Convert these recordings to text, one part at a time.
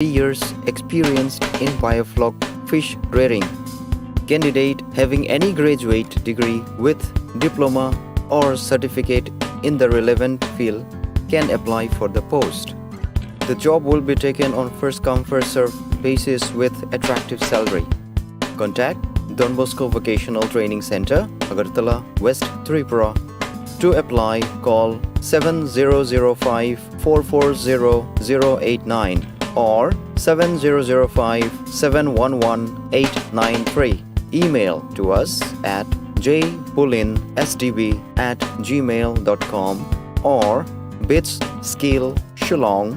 years experienced in biofloc fish rearing. Candidate having any graduate degree with diploma or certificate in the relevant field can apply for the post. The job will be taken on first-come, first-served basis with attractive salary. Contact Don Bosco Vocational Training Center, Agartala, West Tripura. To apply, call 7005 440 089 or 7005 711 893. Email to us at jpulinsdb@gmail.com or BITS Skill Shillong.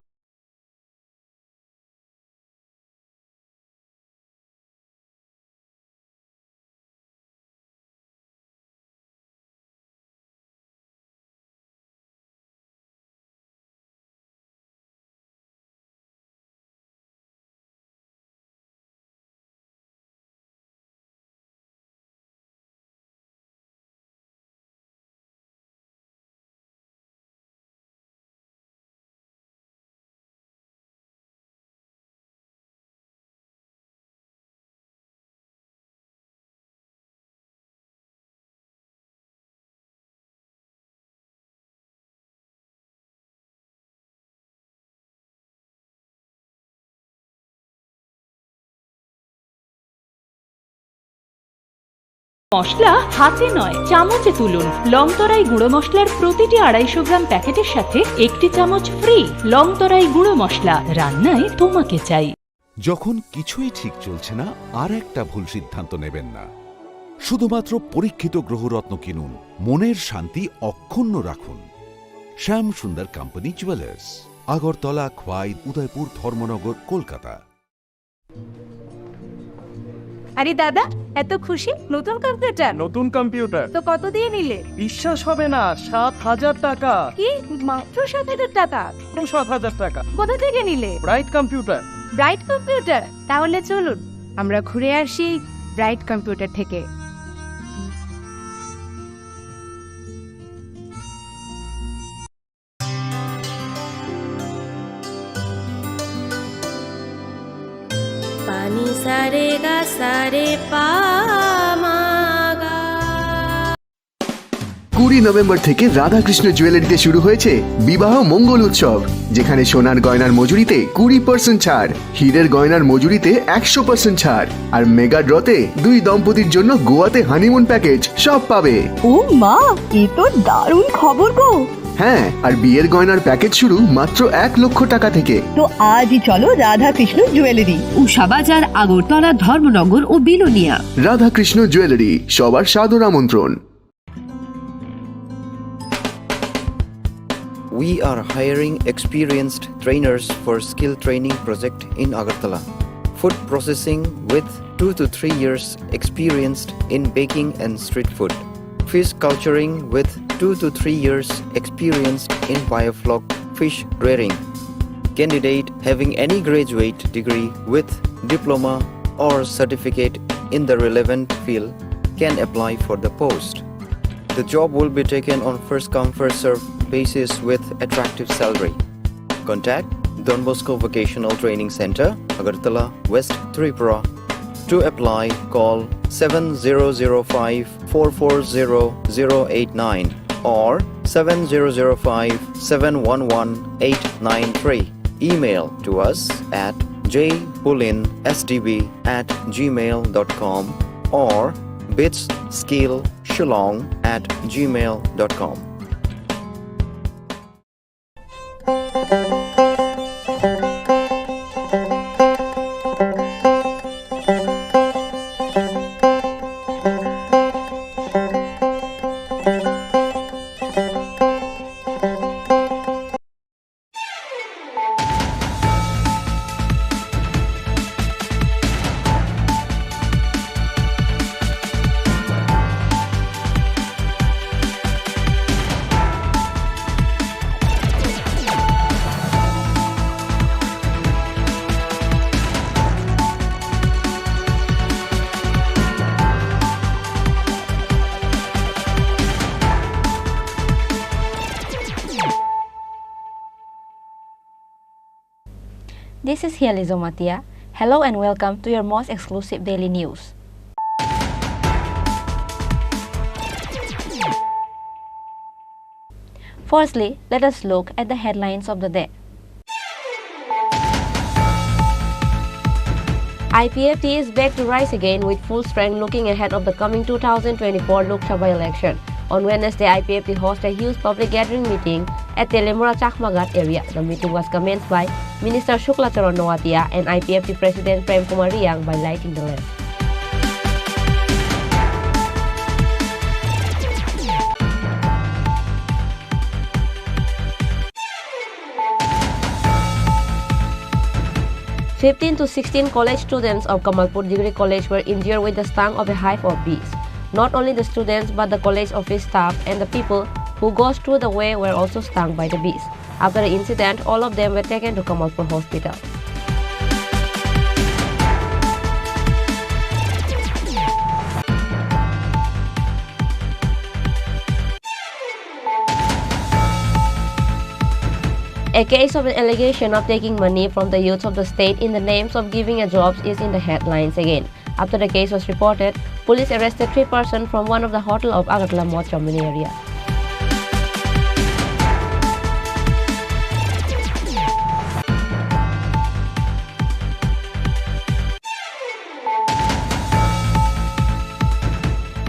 মশলা হাতে নয় চামচে তুলুন। লংতরাই গুঁড়ো মশলার প্রতিটি 250 গ্রাম প্যাকেটের সাথে একটি চামচ ফ্রি। লংতরাই গুঁড়ো মশলা, রান্নায় তোমাকে চাই। যখন কিছুই ঠিক চলছে না, আর একটা ভুল সিদ্ধান্ত নেবেন না। শুধুমাত্র পরীক্ষিত গ্রহরত্ন কিনুন, মনের শান্তি অক্ষুণ্ণ রাখুন। শ্যাম সুন্দর কোম্পানি জুয়েলার্স, আগরতলা, খোয়াই, উদয়পুর, ধর্মনগর, কলকাতা। আরে দাদা, এত খুশি? নতুন কম্পিউটার? নতুন কম্পিউটার তো কত দিয়ে নিলে? বিশ্বাস হবে না, 7,000 টাকা। কি মাত্র 7,000 টাকা? 7,000 টাকা। কোথা থেকে নিলে? Bright computer. Bright computer? তাহলে চলুন আমরা ঘুরে আসি ব্রাইট কম্পিউটার থেকে। पानी सारे गा सारे पामागा। 20 নভেম্বর থেকে রাধাকৃষ্ণ জুয়েলারিতে শুরু হয়েছে বিবাহ মঙ্গল উৎসব, যেখানে সোনার গয়নার মজুরিতে 20% ছাড়, হীরের গয়নার মজুরিতে 100% ছাড়, আর মেগা ড্রতে 2 দম্পতির জন্য গোয়াতে হানিমুন প্যাকেজ সব পাবে। ও মা, এ তো দারুণ খবর গো। হ্যাঁ, আর বিয়ের গয়নার প্যাকেজ শুরু মাত্র 1 লক্ষ টাকা থেকে। তো আজই চলো রাধাকৃষ্ণ জুয়েলারি, উষাবাজার, আগরতলা, ধর্মনগর ও বিলোনিয়া। রাধাকৃষ্ণ জুয়েলারি, সবার সাদর আমন্ত্রণ। We are hiring experienced trainers for skill training project in Agartala. Food processing with 2 to 3 years experienced in baking and street food. Fish culturing with 2 to 3 years experienced in biofloc fish rearing. Candidate having any graduate degree with diploma or certificate in the relevant field can apply for the post. The job will be taken on first-come, first-served basis with attractive salary. Contact Don Bosco Vocational Training Center, Agartala, West Tripura. To apply, call 7005 440 089 or 7005 711 893. Email to us at jpulinsdb@gmail.com or BITS Skill Shillong @gmail.com. This is Hiali Zomatia. Hello and welcome to your most exclusive daily news. Firstly, let us look at the headlines of the day. IPFT is back to rise again with full strength looking ahead of the coming 2024 Lok Sabha election. On Wednesday, IPFT hosted a huge public gathering meeting at Telemura Chakmagat area. The meeting was commenced by Minister Shuklacharan Noatia and IPFT President Prem Kumar Riang by lighting the lamp. "15 to 16 college students of Kamalpur Degree College were injured with the sting of a hive of bees. Not only the students but the college office staff and the people who goes through the way were also stung by the bees. After the incident, all of them were taken to Kamalpur Hospital. A case of an allegation of taking money from the youth of the state in the names of giving a jobs is in the headlines again. After the case was reported, police arrested 3 persons from one of the hotel of Agartala Mott Chamini area.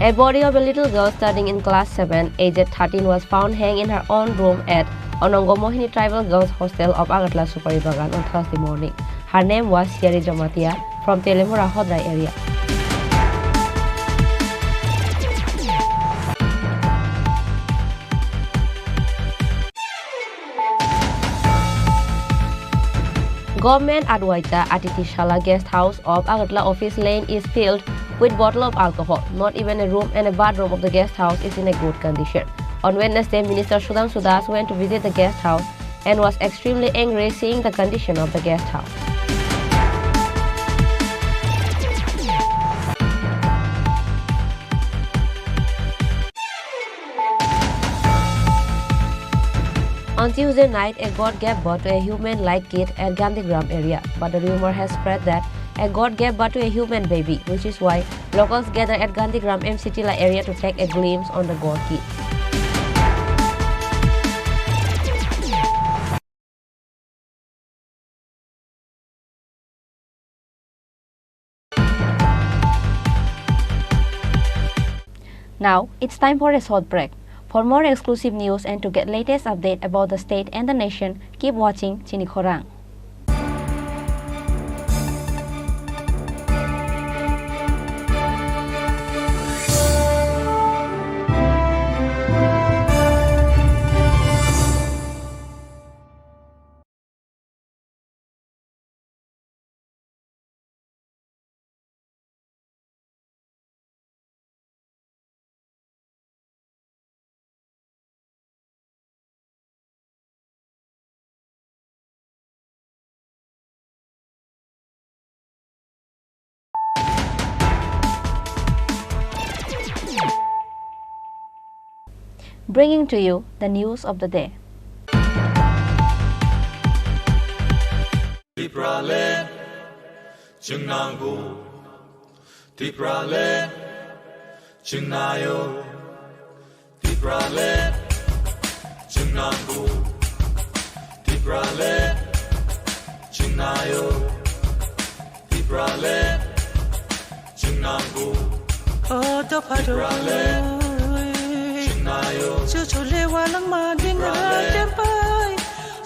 A body of a little girl studying in class 7, aged 13, was found hanging in her own room at Onongo Mohini Tribal Girls Hostel of Agartala Supari Bagan on Thursday morning. Her name was Hiali Zomatia from Telemura Hodrai area. Government Adwaita Atitishala Guest House of Agartala Office Lane is filled with bottle of alcohol. Not even a room and a bathroom of the guest house is in a good condition. On Wednesday, Minister Sudhanshu Das went to visit the guest house and was extremely angry seeing the condition of the guest house. On Tuesday night, a god gave birth to a human-like kid at Gandhigram area, but the rumor has spread that a god gave birth to a human baby, which is why locals gather at Gandhigram MCTila area to take a glimpse on the god kid. Now, it's time for a short break. For more exclusive news and to get latest update about the state and the nation, keep watching Chini Khorang. Bringing to you the news of the day. Chuchule walang mading rajampay,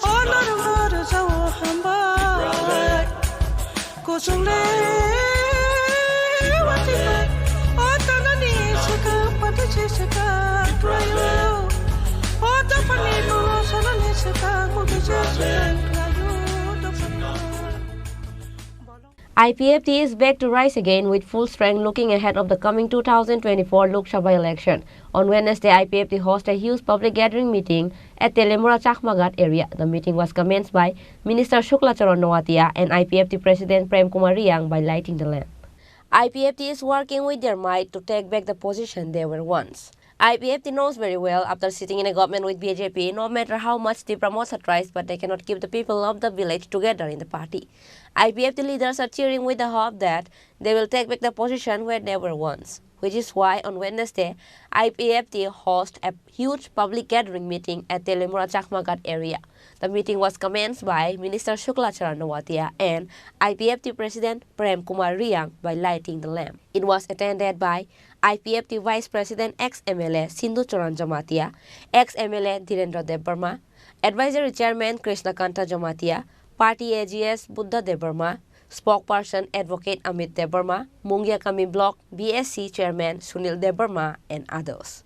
honor hara jawo hamba. Kusule wati, otana ni seka pati seka prayo, otapani no sana ni seka mudi prayo. IPFT is back to rise again with full strength looking ahead of the coming 2024 Lok Sabha election. On Wednesday, IPFT hosted a huge public gathering meeting at Telemura Chakmagat area. The meeting was commenced by Minister Shuklacharan Noatia and IPFT President Prem Kumar Riang by lighting the lamp. IPFT is working with their might to take back the position they were once. IPFT knows very well after sitting in a government with BJP, no matter how much the promoters tries, but they cannot keep the people of the village together in the party. IPFT leaders are cheering with the hope that they will take back the position where they were once, which is why on Wednesday, IPFT hosted a huge public gathering meeting at Telemura Chakmagat area. The meeting was commenced by Minister Shukla Charan Nawatia and IPFT President Prem Kumar Riang by lighting the lamp. It was attended by IPFT Vice President ex-MLA Sindhu Charan Jamatia, ex-MLA Dhirendra Dev Burma, Advisory Chairman Krishna Kanta Jamatia, Party AGS Buddha Dev Burma, Spokesperson Advocate Amit Dev Burma, Mungia Kami Block BSC Chairman Sunil Dev Burma, and others.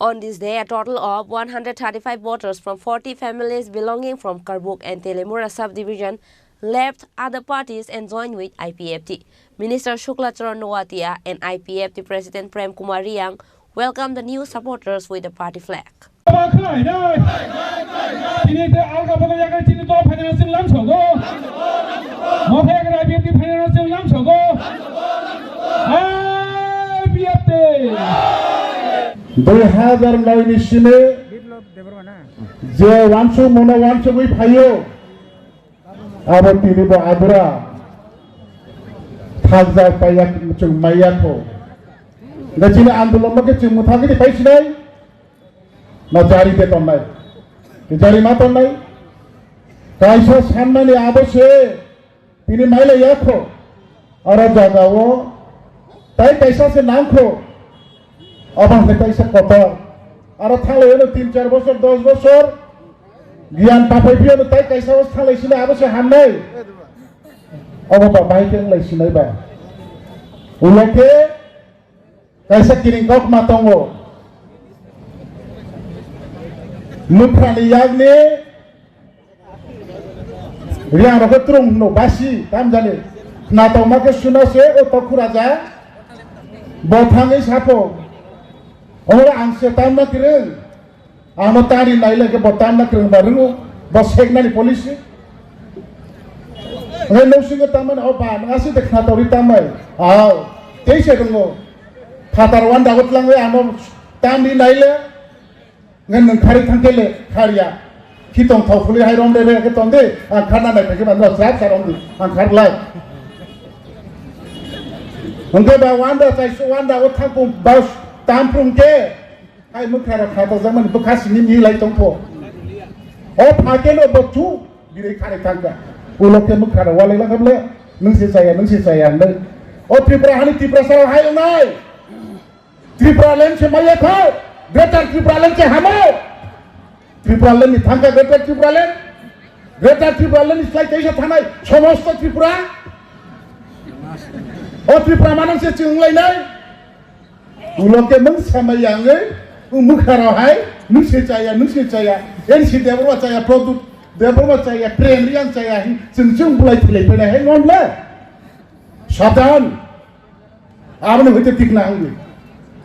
On this day, a total of 135 voters from 40 families belonging from Karbuk and Telemura subdivision left other parties and joined with IPFT. Minister Shukla Charan Nawatia and IPFT President Prem Kumar Riang welcomed the new supporters with the party flag. Abo tini bo adura thagza payak chung mayako da chini andolon ke chung muthagi di paisi nai na jari te ton nai ke jari ma ton nai kaisa sammane abo se tini maile yakho ara jaga wo tai kaisa se naam kho abang te kaisa kotor ara thale eno 3-4 বছর 10 বছর Gian papai pion tai kaisa was thalai sina abo se hamnai abo ba bai teng lai sinai ba uloke kaisa kiring kok matongo mukhani yagne riang ro trung no basi tam jane na to ma ke suna se o tokura ja bo thangai sapo ora angse tam na kireng Amatari naila ke botan na kereng baru bos hekna ni polisi. Ngai nusinga taman opa ngasi dekna tori tamai. Aw, teise dengo. Khatarwan dagot langwe amo tamdi naila ngan nang khari thangkele kharia. Kitong thokuli hairom debe ke tonde an khana nai ke bando sat sarom di an kharlai. Ngai ba wanda sai wanda o thangku bas tampung ke Hai mukhara khata zaman bekas ni lai tongpo o phake no botu dire khare tangga uloke mukhara wale la kable nungsi saya ndai o tripura hani tripura sa hai nai tripura len se maya tha greater tripura len se hamo tripura len ni thangga greater tripura len is like kaisa thanai samosto tripura o tripura manan se chunglai nai uloke mung samayange mukhara hai nungsi chaya ensi deborma chaya product deborma chaya premium chaya chung bulai thilai pena hai ngonla sadan abone hoite tikna angi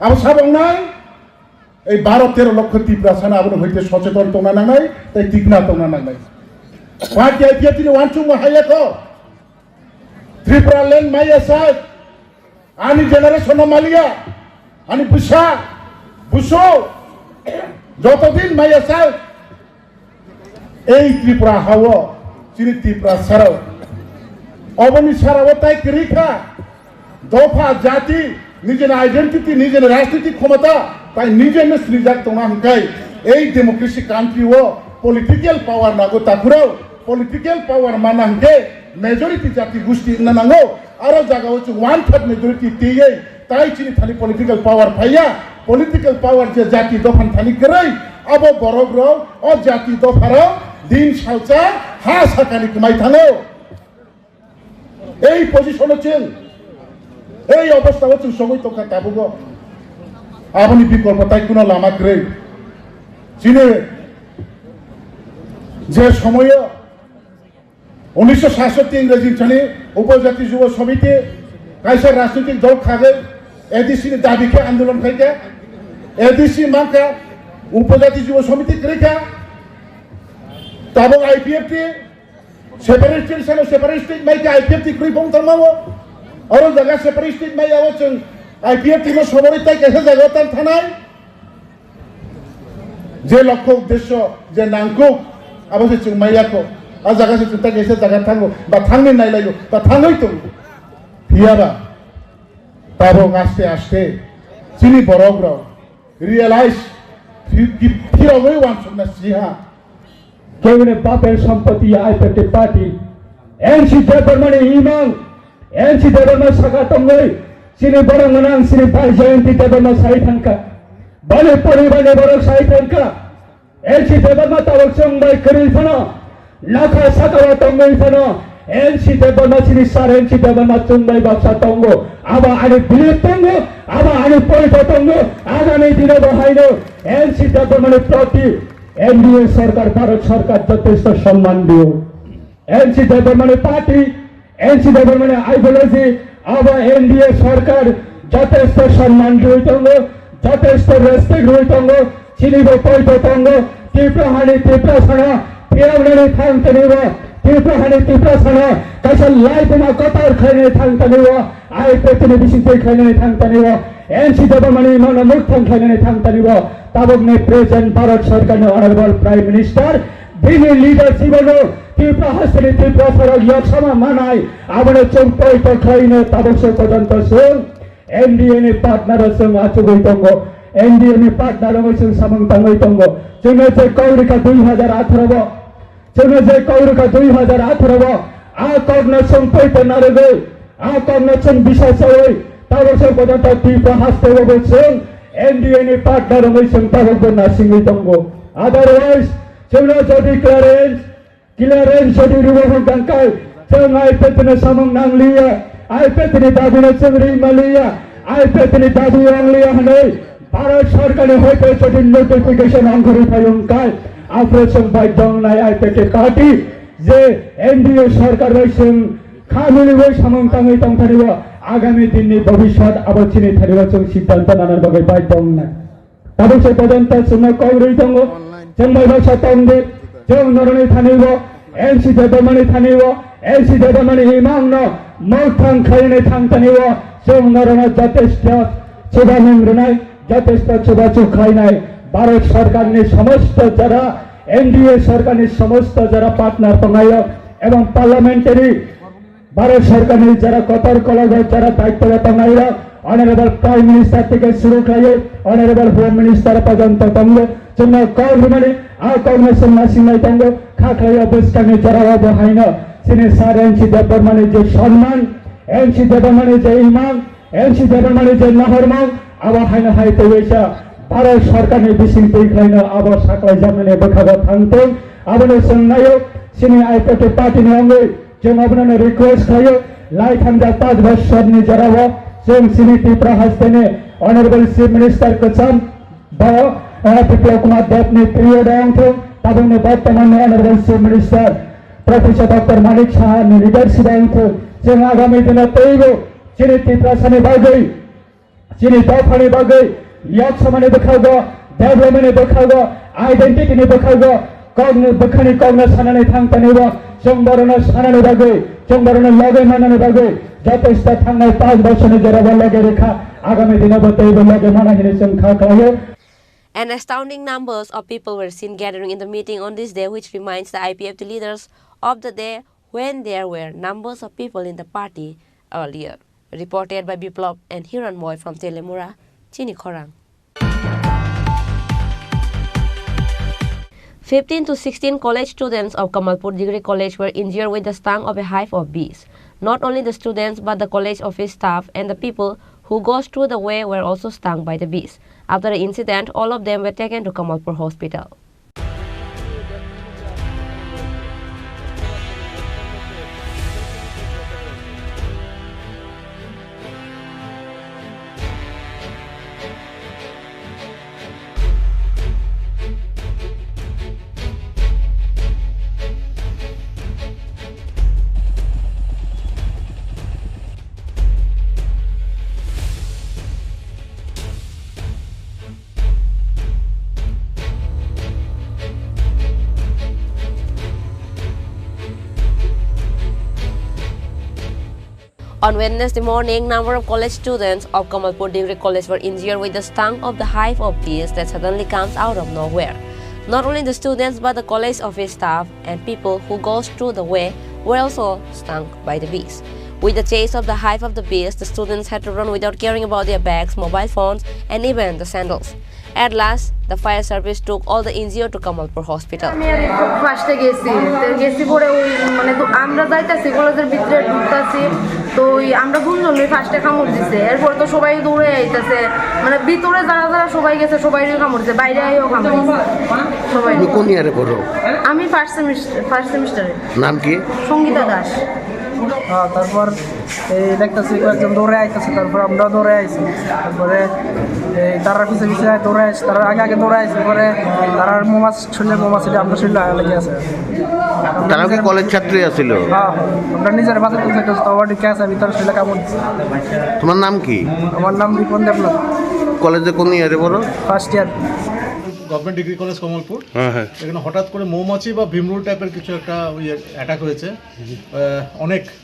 abo sabong nai ei 12-13 লক্ষ Tripura sana abone hoite সচেতন tongna nangai tai tikna tongna nangai party IPFT ni wanchung mahaya ko tripura len maya sai ani generation malia ani বুঝো যতদিন মাইয়া চাও এই ত্রিপুরা হাওয়া চিনি ত্রিপুরা ছাড়াও অবনী ছাড়াও তাই ক্রিখা দফা জাতি নিজের আইডেন্টিটি নিজের রাজনৈতিক ক্ষমতা তাই নিজের সৃজাক তোমা হংকাই এই ডেমোক্রেসি কান্ট্রি ও পলিটিক্যাল পাওয়ার নাগো তাকুরাও পলিটিক্যাল পাওয়ার মানাংকে মেজরিটি জাতি গোষ্ঠী না নাঙ্গো আরো জায়গা হচ্ছে 1/3 মেজরিটি টিয়ে তাই চিনি থানি পলিটিক্যাল পাওয়ার পাইয়া Political power je jati dofan thani kerai abo borogro o jati dofaro din salcha ha sakani kmai thano ei position chil ei obostha hocche somoi to katabugo aboni bikolpo tai kono lama grei chine je somoy 1967 ইংরেজি চলে উপজাতি যুব সমিতি কাইসার রাজনৈতিক দল খাগে ADC দাবিকে আন্দোলন থেকে এডিসি মাকা উপজাতি যুব সমিতি ক্রিকা তাবং আইপিএফটি সেপারেটিস্ট সানো সেপারেটিস্ট মাইকে আইপিএফটি ক্রিপং তমাও আর জায়গা সেপারেটিস্ট মাই আওচং আইপিএফটি নো সবরিতাই কেসে জায়গা তান থানায় যে লক্ষ্য উদ্দেশ্য যে নাংকো আবার সে মাইয়াকো আর জায়গা সে চিন্তা গেছে জায়গা থাঙ্গো বা থাঙ্গে নাই লাগো বা থাঙ্গই তো হিয়াবা তাবো আস্তে আস্তে চিনি বড়গ্র রিয়েলাইজ ফিরবে ওয়ানসুনা সিহা কেউনে বাপের সম্পত্তি আইপেটে পার্টি এনসি দেবরমানে ইমাং এনসি দেবরমা সাকা তঙ্গই সিনি বড়ঙ্গনাং সিনি পাই জয়ন্তী দেবরমা সাই থাঙ্কা বলে পরিবারে বড় সাই থাঙ্কা এনসি দেবরমা তাবক সঙ্গই করিল ফানো লাখা সাকাওয়া তঙ্গই ফানো এনসি দেবরমা সিনি সার এনসি দেবরমা চুম্বাই ব্যবসা তঙ্গ আবা আনি বিলেত তঙ্গ আবা আনি পরিচয় তঙ্গ আগামী দিনে বহাইল এনসি দেবরমানে প্রতি এনডিএ সরকার ভারত সরকার যথেষ্ট সম্মান দিও এনসি দেবরমানে পার্টি এনসি দেবরমানে আইডিওলজি আবার এনডিএ সরকার যথেষ্ট সম্মান দিইতঙ্গ যথেষ্ট রেসপেক্ট হইতঙ্গ চিনিব পয়তঙ্গ তীব্রহানি তীব্রসনা ফিরাউনানি থাংতনিব তীব্রহানি তীব্রসনা কাশাল লাইফমা কতার খাইনে থাংতনিব আই পেতনি বিশিতে খাইনে থাংতনিব এনসি দেবরমানে মনে মুখ খাইনে থাংতনিব তাবকনে প্রেজেন্ট ভারত সরকার অনারেবল প্রাইম মিনিস্টার বিনি লিডারশিপ তীব্র হাসনি তীব্র সরক ইয়কসমা মানায় আবনে চম্পই তো খাইনে তাবক পর্যন্ত সুন এনডিএ নি পার্টনার সঙ্গ আচুগইতঙ্গ এনডিএ নি পার্টনার সঙ্গ সামংতঙ্গইতঙ্গ जोङो जे कौरिका 2018 जोङो जे कौरिका 2018 आ कॉग्निशन पयते नारगै आ कॉग्निशन बिसासै ताबसो पदार्थ तीव्र हास्ते जों एनडिए नि पार्टनार जों ताबो नासिङै दङ अदारवाइज जोङो जदि क्लियारेन्स जदि रुबो गांकाय जों आइपेतने सामं नांलिया आइपेतने दाबिनो जों रिमालिया आइपेतने दाबि आंलिया हनै भारत सरकार হয়তো যদি নোটিফিকেশন অঙ্কুরি ফাইংকায় অপারেশন বাই দংনাই আইপেটে পার্টি যে এনডিএ সরকার রইছেন খামিলিবো সামংতাङै দंथारिबो आगामी दिननि भविष्यत आबचिनि थारिबो जों सिद्धांत नानार बागै बाय दंना ताबसो पदन्त जों कौरै दङ जों बायबासा दंदि जों नरनै थानिबो एनसि देबमानि थानिबो एनसि देबमानि हिमांनो मोथां खायनै थांथानिबो जों नरना যথেষ্ট सुबानंग्रनाय যথেষ্ট চুবাচু খাই নাই ভারত সরকার নি সমস্ত যারা এনডিএ সরকার নি সমস্ত যারা পার্টনার তঙ্গায় এবং পার্লামেন্টারি ভারত সরকার নি যারা কতার কলগ যারা দায়িত্বরত তঙ্গায় অনারেবল প্রাইম মিনিস্টার থেকে শুরু করে অনারেবল হোম মিনিস্টার পর্যন্ত তঙ্গ জন্য কর্মমানে আ কর্মসন নাসিনাই তঙ্গ খাখায় অবস্থানে যারা বহাইনা সিনে সার এনসি দেবমানে যে সম্মান এনসি দেবমানে যে ইমান এনসি দেবমানে যে নহরমান আবার হাইনা হাইতে হয়েছে ভারত সরকারের বিশিং তৈখাইনা আবার সাকলাই জামানে বখাবা থাকতো আবার সন্ন্যায় সিনি আইপেটে পার্টি নিয়মে जों আপনার রিকোয়েস্ট খাইও লাই থামজা 5 বছর নি জরাবো जों সিনি তীব্র হাসতেনে অনারেবল চিফ মিনিস্টার কচম বা বিপ্লব কুমার দেব নি পিরিয়ড অংশ তাবনে বর্তমান honourable chief minister professor doctor Manik Saha নি লিডারশিপ অংশ जों আগামী দিনে তৈব সিনি তীব্র সানে বাগৈ যিনি দফানি বাগৈ ইয়ক সমানে দেখাগো ডেভেলপমেন্টে দেখাগো আইডেন্টিটি দেখাগো কগ্নে বখানি কগ্নে সানানে থাংতানিবো জংবরণ সানানে বাগৈ জংবরণ লগে মানানে বাগৈ যথেষ্ট থাংনাই 5 বছরে যারা লগে রেখা আগামী দিনে বতেইব লগে মানাহিনে जों খাখাयो. An astounding numbers of people were seen gathering in the meeting on this day, which reminds the IPFT leaders of the day when there were numbers of people in the party earlier. Reported by Biplop and Hiran Boy from Telemura, Chini Khorang. 15 to 16 college students of Kamalpur Degree College were injured with the sting of a hive of bees. Not only the students but the college office staff and the people who goes through the way were also stung by the bees. After the incident, all of them were taken to Kamalpur Hospital. On Wednesday morning, number of college students of Kamalpur Degree College were injured with the sting of the hive of bees that suddenly comes out of nowhere. Not only the students but the college office staff and people who goes through the way were also stung by the bees. With the chase of the hive of the bees, the students had to run without caring about their bags, mobile phones and even the sandals. At last, the fire service took all the injured to Kamalpur hospital. আমি আর একটু ফার্স্টে গেছি পরে ওই মানে আমরা যাইতাছি কলেজের ভিতরে ঢুকতাছি তো ওই আমরা দুজনই ফার্স্টে কামড় দিছে এরপর তো সবাই দৌড়ে আইতাছে মানে ভিতরে যারা সবাই গেছে সবাইরই কামড় দিছে বাইরে আইও কামড় দিছে সবাই। তুমি কোন ইয়ারে পড়ো? আমি ফার্স্ট সেমিস্টারে। নাম কি? সঙ্গীতা দাস। তারপর এই দেখতেছি কয়েকজন দৌড়ে আইতেছে, তারপর আমরা দৌড়ে আইছি, তারপরে এই তারার পিছিয়ে পিছিয়ে দৌড়ে আসছি, তারা আগে দৌড়ে আসছি, পরে তারার মোমাছিটা আমরা শরীরে লেগে আছে। তারা কি কলেজ ছাত্রী আছিল? হ্যাঁ, আমরা নিজের বাসা তুলতে তবাটি ক্যাশ ভিতরে শরীরে কামড়। তোমার নাম কি? আমার নাম রিপন দেবনাথ। কলেজে কোন ইয়ারে পড়ো? First year. Government degree college Kamalpur. এখানে হঠাৎ করে মৌমাছি বা ভীমরুল টাইপের কিছু একটা অ্যাটাক হয়েছে।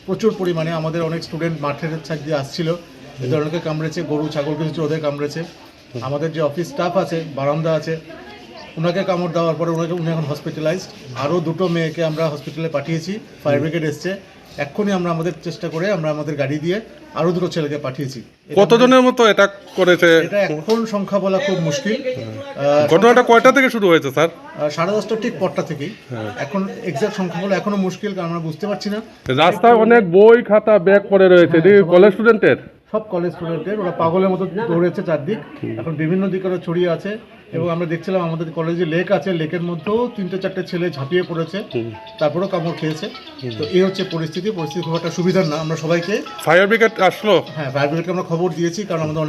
প্রচুর পরিমাণে আমাদের অনেক স্টুডেন্ট মাঠের সাইড দিয়ে আসছিল, এদের অনেকে কামড়েছে, গরু ছাগল কিছু ওদের কামড়েছে। আমাদের যে অফিস স্টাফ আছে, বারান্দা আছে, ওনাকে কামড় দেওয়ার পরে উনি এখন হসপিটালাইজড। আরও দুটো মেয়েকে আমরা হসপিটালে পাঠিয়েছি, ফায়ার ব্রিগেড এসছে। এক্ষুনি আমরা আমাদের চেষ্টা করে আমরা আমাদের গাড়ি দিয়ে আরও দুটো ছেলেকে পাঠিয়েছি। কতজনের মতো অ্যাটাক করেছে এটা এখন সংখ্যা বলা খুব মুশকিল। ঘটনাটা কয়টা থেকে শুরু হয়েছে স্যার? 10:30 ঠিক পরটা থেকেই। এখন এক্সাক্ট সংখ্যা বলা এখনো মুশকিল, কারণ আমরা বুঝতে পারছি না। রাস্তায় অনেক বই খাতা ব্যাগ পড়ে রয়েছে, কলেজ স্টুডেন্টের, সব কলেজ স্টুডেন্টের। ওরা পাগলের মতো দৌড়েছে চারদিক, এখন বিভিন্ন দিকে ওরা ছড়িয়ে আছে। এবং আমরা দেখছিলাম আমাদের কলেজে লেক আছে, লেকের মধ্যেও 3-4টে ছেলে ঝাঁপিয়ে পড়েছে, তারপরেও কামড় খেয়েছে। তো এই হচ্ছে পরিস্থিতি খুব একটা সুবিধার না। আমরা সবাইকে ফায়ার ব্রিগেড আসলো, হ্যাঁ ফায়ার ব্রিগেডকে আমরা খবর দিয়েছি, কারণ আমাদের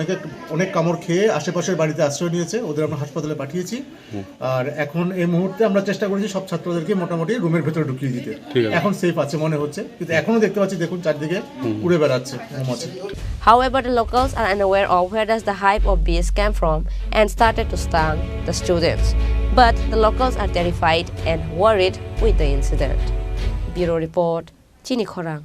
অনেক কামড় খেয়ে আশেপাশের বাড়িতে আশ্রয় নিয়েছে, ওদের আমরা হাসপাতালে পাঠিয়েছি। আর এখন এই মুহূর্তে আমরা চেষ্টা করেছি সব ছাত্রদেরকে মোটামুটি রুমের ভেতরে ঢুকিয়ে দিতে। এখন সেফ আছে মনে হচ্ছে, কিন্তু এখনো দেখতে পাচ্ছি দেখুন চারদিকে উড়ে বেড়াচ্ছে মৌমাছি। However, the locals are unaware of where does the hive of bees came from and started to sting the students. But the locals are terrified and worried with the incident. Bureau Report, Chini Khorang.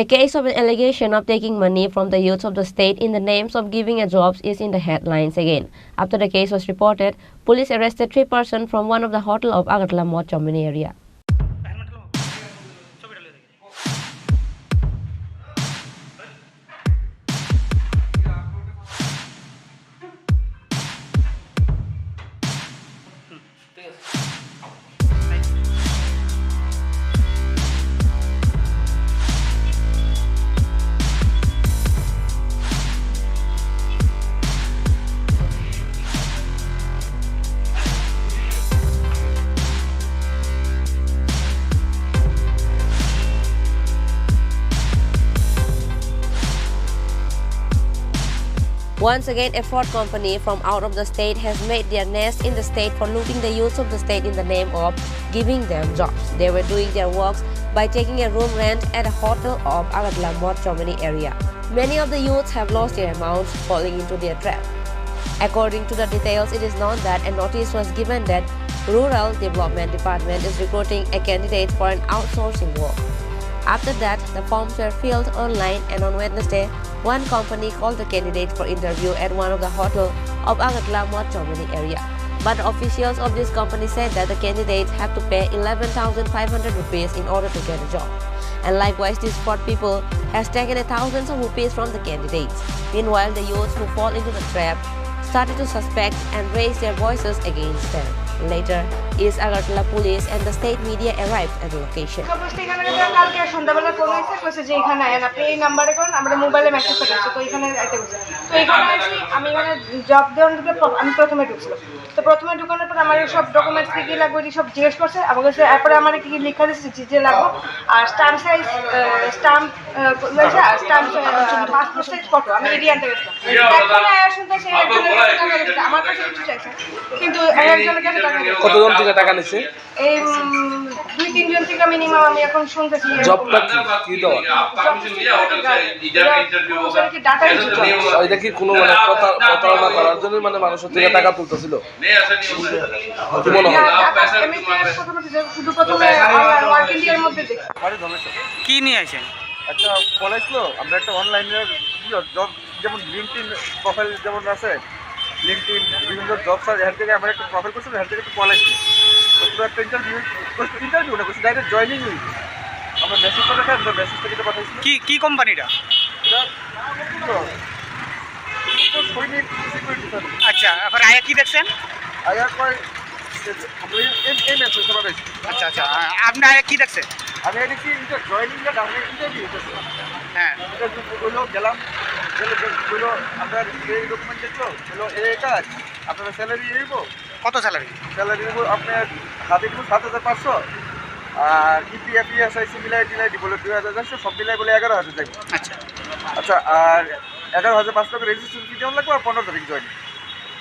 A case of an allegation of taking money from the youth of the state in the names of giving a jobs is in the headlines again. After the case was reported, police arrested 3 persons from one of the hotel of Agartala Mott Chomini area. Once again, a fraud company from out of the state has made their nest in the state for looting the youths of the state in the name of giving them jobs. They were doing their works by taking a room rent at a hotel of Agartala Mott Chomini area. Many of the youths have lost their amounts, falling into their trap. According to the details, it is known that a notice was given that Rural Development Department is recruiting a candidate for an outsourcing work. After that, the forms were filled online, and on Wednesday, one company called the candidate for interview at one of the hotels of Agartala Mott Chomini area. But the officials of this company said that the candidates have to pay 11,500 rupees in order to get a job. And likewise, these fraud people has taken thousands of rupees from the candidates. Meanwhile, the youths who fall into the trap started to suspect and raise their voices against them. Later, East Agartala police and the state media arrived at the location. কালকে সন্ধ্যাবেলা phone হয়েছে, কইছে যে এখানে আয়েন, আপনি এই নাম্বারে কোন, আমরা মোবাইলে মেসেজ করেছি, তো এখানে আইতে বলছে। তো এখানে আসি আমি এখানে জব দেওয়ার দিকে আমি প্রথমে ঢুকছিলাম। তো প্রথমে ঢুকানোর পর আমার সব ডকুমেন্টস কি লাগবে সব জিজ্ঞেস করছে, আমাকে এরপরে আমার কি লেখা দিচ্ছে যে লাগবে, আর স্ট্যাম্প সাইজ স্ট্যাম্প লইছে, আর স্ট্যাম্প পাসপোর্ট সাইজ ফটো আমি এডি আনতে গেছিলাম। এখন আয়া শুনতে সে আমার কাছে কিছু চাইছে, কিন্তু একজনের কাছে টাকা নেই। কতজন থেকে টাকা নিছে? এই 2-3 জন থেকে মিনিমাম আমি এখন শুনতেছি। জবটা কি দেওয়া? কি কোনো মানে প্রতারণা করার জন্য মানে মানুষের থেকে টাকা তুলতেছিল? কি মনে হয়? কি নিয়ে আসেন? একটা কলেজ লো, আমরা একটা অনলাইনে জব যেমন লিঙ্কডইন প্রোফাইল যেমন আছে লিঙ্কডিন বিভিন্ন জব সার্চ এখান থেকে আমার একটা প্রফাইল করছিল, এখান থেকে একটু কল আসছে, তো পুরো একটা ইন্টারভিউ না করছি, ডাইরেক্ট জয়েনিং হই। আমরা মেসেজটা দেখে মেসেজটা যেটা পাঠাইছি। কি কোম্পানিটা? সৈনিক সিকিউরিটি সার্ভিস। আচ্ছা, এবার আয়া কি দেখছেন? আয়া কয় আমরা এই মেসেজটা পাঠাইছি। আচ্ছা আচ্ছা, আপনি আয়া কি দেখছেন? আমি দেখছি জয়েনিংটা ইন্টারভিউ হইতেছে। হ্যাঁ, ইন্টারভিউ হইলো, গেলাম, হইলো আপনার এই ডকুমেন্ট দেখলো, হইলো এই কাজ, আপনার স্যালারি হইব। কত স্যালারি? স্যালারি হইব আপনার হাতে কিন্তু 7,500, আর ইপিএফ ইএসআইসি মিলাই টিলাই বলে 2,400, সব মিলাই বলে 11,000 যাবে। আচ্ছা আচ্ছা, আর 11,500 টাকা রেজিস্ট্রেশন ফি দেওয়া লাগবে, আর 15 তারিখ জয়েন।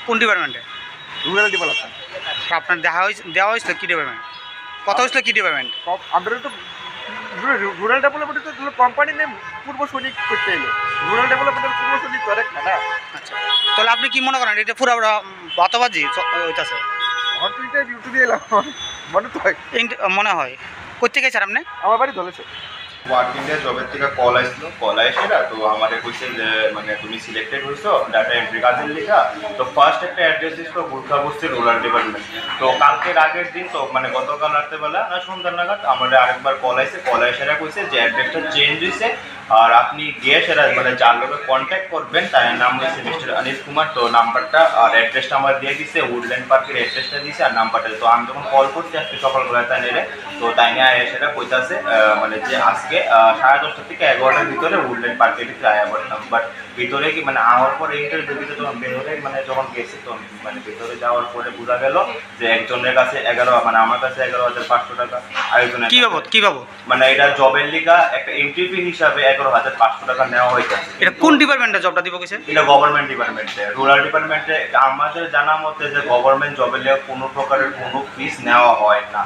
কোন ডিপার্টমেন্টে? Rural development. আপনার দেওয়া হয়েছিল কি ডিপার্টমেন্ট? কত হয়েছিল কি ডিপার্টমেন্ট? আমাদের তো রুরাল ডেভেলপমেন্টে তো কোম্পানি নেম পূর্ব সৈনিক করতে এলো, রুরাল ডেভেলপমেন্টের পূর্ব সৈনিক তো না না। আচ্ছা, তাহলে আপনি কি মনে করেন এটা পুরো বাতবাজি হইতাছে? আমার তো ইন্টারভিউ দিয়ে এলাম, মনে তো হয়, মনে হয়। কোথেকে স্যার আপনি? আমার বাড়ি ধরেছে। ওয়ার্কিং ডে জবের থেকে কল আসলো, কল আসে না তো আমাদের কইছে যে মানে তুমি সিলেক্টেড হইছো ডাটা এন্ট্রি কাজের লেখা। তো ফার্স্ট একটা অ্যাড্রেস দিছিল গুরখা বস্তি রুরাল ডিপার্টমেন্ট। তো কালকের আগের দিন, তো মানে গতকাল রাত্রেবেলা না সন্ধ্যা নাগাদ আমাদের আরেকবার কল আসে, কল এসে কইছে যে অ্যাড্রেসটা চেঞ্জ হয়েছে, আর আপনি গিয়ে সেটা মানে যার লোকে কন্ট্যাক্ট করবেন তার নাম হয়েছে মিস্টার অনিল কুমার। তো নাম্বারটা আর অ্যাড্রেসটা আমার দিয়ে দিছে, উডল্যান্ড পার্কের অ্যাড্রেসটা দিছে আর নাম্বারটা। তো আমি যখন কল করছি আজকে সকালবেলা তাই নেড়ে, তো তাই নিয়ে সেটা কইতাছে মানে যে আজকে 10:30 থেকে 11টার ভিতরে উডল্যান্ড পার্কের ভিতরে আয়া পড়তাম। বাট ভিতরে কি মানে আমার পরে ইন্টারভিউ দিতে যখন বেরোলে মানে যখন গেছি, তো মানে ভিতরে যাওয়ার পরে বোঝা গেল যে একজনের কাছে 11 মানে আমার কাছে 11,500 টাকা, আরেকজনের কি বাবদ মানে এটা জবের লিগা একটা এন্ট্রি ফি হিসাবে 11,500 টাকা নেওয়া হয়েছে। এটা কোন ডিপার্টমেন্টে জবটা দিব কিছু? এটা গভর্নমেন্ট ডিপার্টমেন্টে, রুরাল ডিপার্টমেন্টে। আমাদের জানা মতে যে গভর্নমেন্ট জবের লিগে কোনো প্রকারের কোনো ফিস নেওয়া হয় না।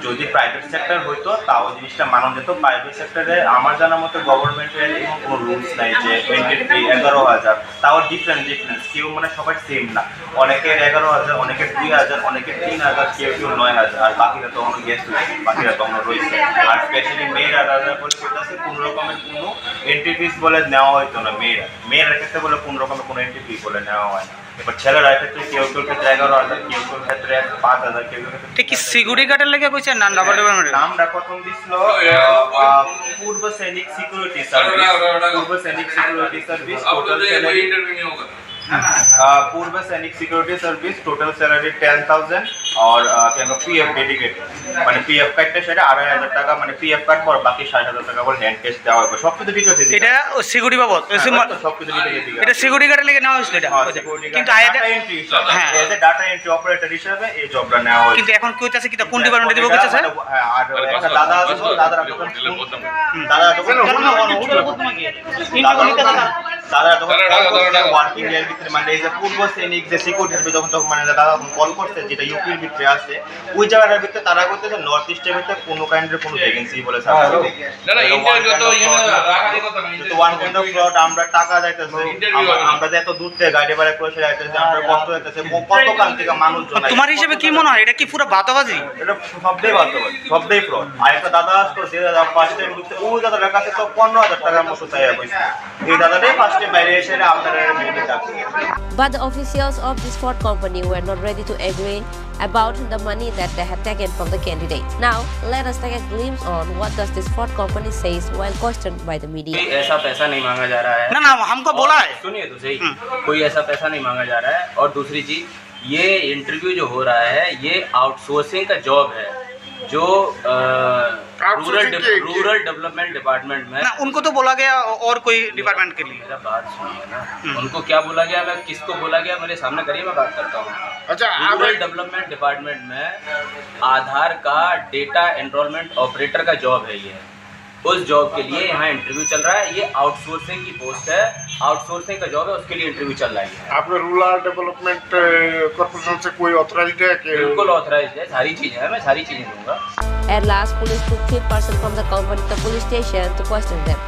যদি প্রাইভেট সেক্টর হইতো তাও জিনিসটা মানা যেত। প্রাইভেট সেক্টরে আমার জানা মতে গভর্নমেন্টের কোনো রুলস নাই যে এন্ট্রি ফি 11,000, তাও ডিফারেন্স কেউ মানে সবাই সেম না। অনেকের 11,000, অনেকের 2,000, অনেকের 3,000, কেউ 9,000, আর বাকিরা তখন গেস্ট হয়েছে, বাকিরা তখন রয়েছে। আর স্পেশালি মেয়েরা বলে বলতেছে কোনো রকমের কোনো এন্ট্রি ফিস বলে নেওয়া হইতো না। মেয়েরা ক্ষেত্রে বলে কোনো রকমের কোনো এন্ট্রি ফি বলে নেওয়া হয় না। এবার ছেলেরা ক্ষেত্রে কেউ ক্ষেত্রে 11,000, কেউ ক্ষেত্রে 5,000, কেউ ক্ষেত্রে। কি সিকিউরিটি গার্ডের লেগে কইছেন না ডাবল ডিপার্টমেন্ট? নামটা প্রথম দিছিল পূর্ব সৈনিক সিকিউরিটি সার্ভিস, পূর্ব সৈনিক সিকিউরিটি সার্ভিস, টোটাল স্যালারি पूर्व सैनिक सिक्योरिटी सर्विस, टोटल सैलरी 10,000 और पीएफ डेडिकेटेड মানে পিএফ কাটতে সেটা 2,500 টাকা, মানে পিএফ কাট পর বাকি 60,000 টাকা বলে হ্যান্ড ক্যাশ দেওয়া হবে। সবকিছু ডিটেইলস দিই। এটা সিকিউরিটি বাবদ সবকিছু ডিটেইলস দিই। এটা সিকিউরিটি গার্ডের লেগে নেওয়া হয়েছিল এটা, কিন্তু ডাটা এন্ট্রি হিসাবে, হ্যাঁ as a data entry operator হিসাবে এই জবটা নেওয়া হয়েছে। কিন্তু এখন কি হইতাছে কি কোন ডিপার্টমেন্টে দিব কইতাছে? হ্যাঁ, আর একটা দাদা আছে, দাদা তখন ওয়ার্কিং এর ভিতরে মানে এই যে পূর্ব সৈনিক যে সিকিউরিটির যখন মানে দাদা কল করছে যেটা ইউপির ভিতরে আছে, ওই জায়গাটার ভিতরে তারা করতেছে নর্থ ইস্টের ভিতরে কোনো কাইন্ডের কোনো ভ্যাকেন্সি বলে স্যার না না ইন্টারভিউ তো ওয়ান কাইন্ড অফ ফ্রড। আমরা টাকা যাইতেছে, আমরা যে এত দূর থেকে গাড়ি ভাড়া করে যাইতেছে, আমরা কষ্ট হইতেছে কত কাল থেকে মানুষজন। তোমার হিসেবে কি মনে হয় এটা কি পুরো বাতাবাজি? এটা সবটাই বাতাবাজি, সবটাই ফ্রড। আর একটা দাদা আসতো যে দাদা ফার্স্ট টাইম ঢুকতে, ওই দাদার কাছে তো 15,000 টাকার মতো চাইয়া পয়সা। এই দাদাটাই ফার্স্ট টাইম বাইরে এসে আপনারা মেয়েদের ডাকছে। But the officials of this Ford company were not ready to agree about the money that they had taken from the candidate. Now, let us take a glimpse on what does this Ford company says while questioned by the media. ऐसा पैसा नहीं मांगा जा रहा है। ना ना हमको बोला है। सुनिए तो सही, कोई ऐसा पैसा नहीं मांगा जा रहा है। और दूसरी चीज, ये इंटरव्यू जो हो रहा है ये आउटसोर्सिंग का जॉब है जो रूरल डेवलपमेंट डिपार्टमेंट में ना, उनको तो बोला गया और कोई डिपार्टमेंट के लिए। मेरा बात सुनिए ना, उनको क्या बोला गया, मैं किसको बोला गया मेरे सामने करिए, मैं बात करता हूँ। अच्छा, रूरल डेवलपमेंट डिपार्टमेंट में आधार का डेटा एनरोलमेंट ऑपरेटर का जॉब है ये। उस जॉब के लिए यहाँ इंटरव्यू चल रहा है। ये आउटसोर्सिंग की पोस्ट है, आउटसोर्सिंग का जॉब है, उसके लिए इंटरव्यू चल रहा है। आपका रूरल डेवलपमेंट कॉर्पोरेशन से कोई ऑथराइज्ड है कि? बिल्कुल ऑथराइज्ड है, सारी चीज़ें हैं, मैं सारी चीज़ें दूंगा। At last, police took 3 persons from the company to the police station to question them,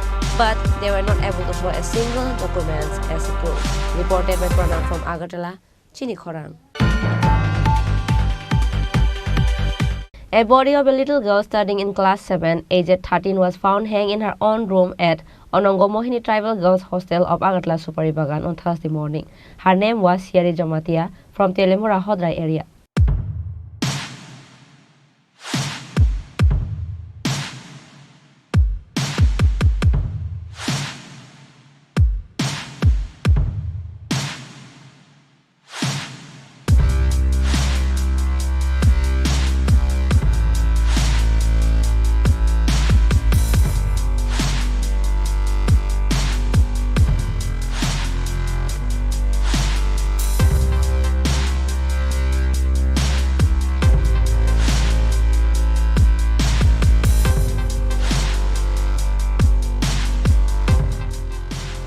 but they were not able to show a single document as proof. Reported by Pranam from Agartala, Chini Khorang. A body of a little girl studying in class 7, aged 13, was found hanging in her own room at Onongo Mohini Tribal Girls Hostel of Agartala Supari Bagan on Thursday morning. Her name was Siari Jamatia from Telemura Hodrai area.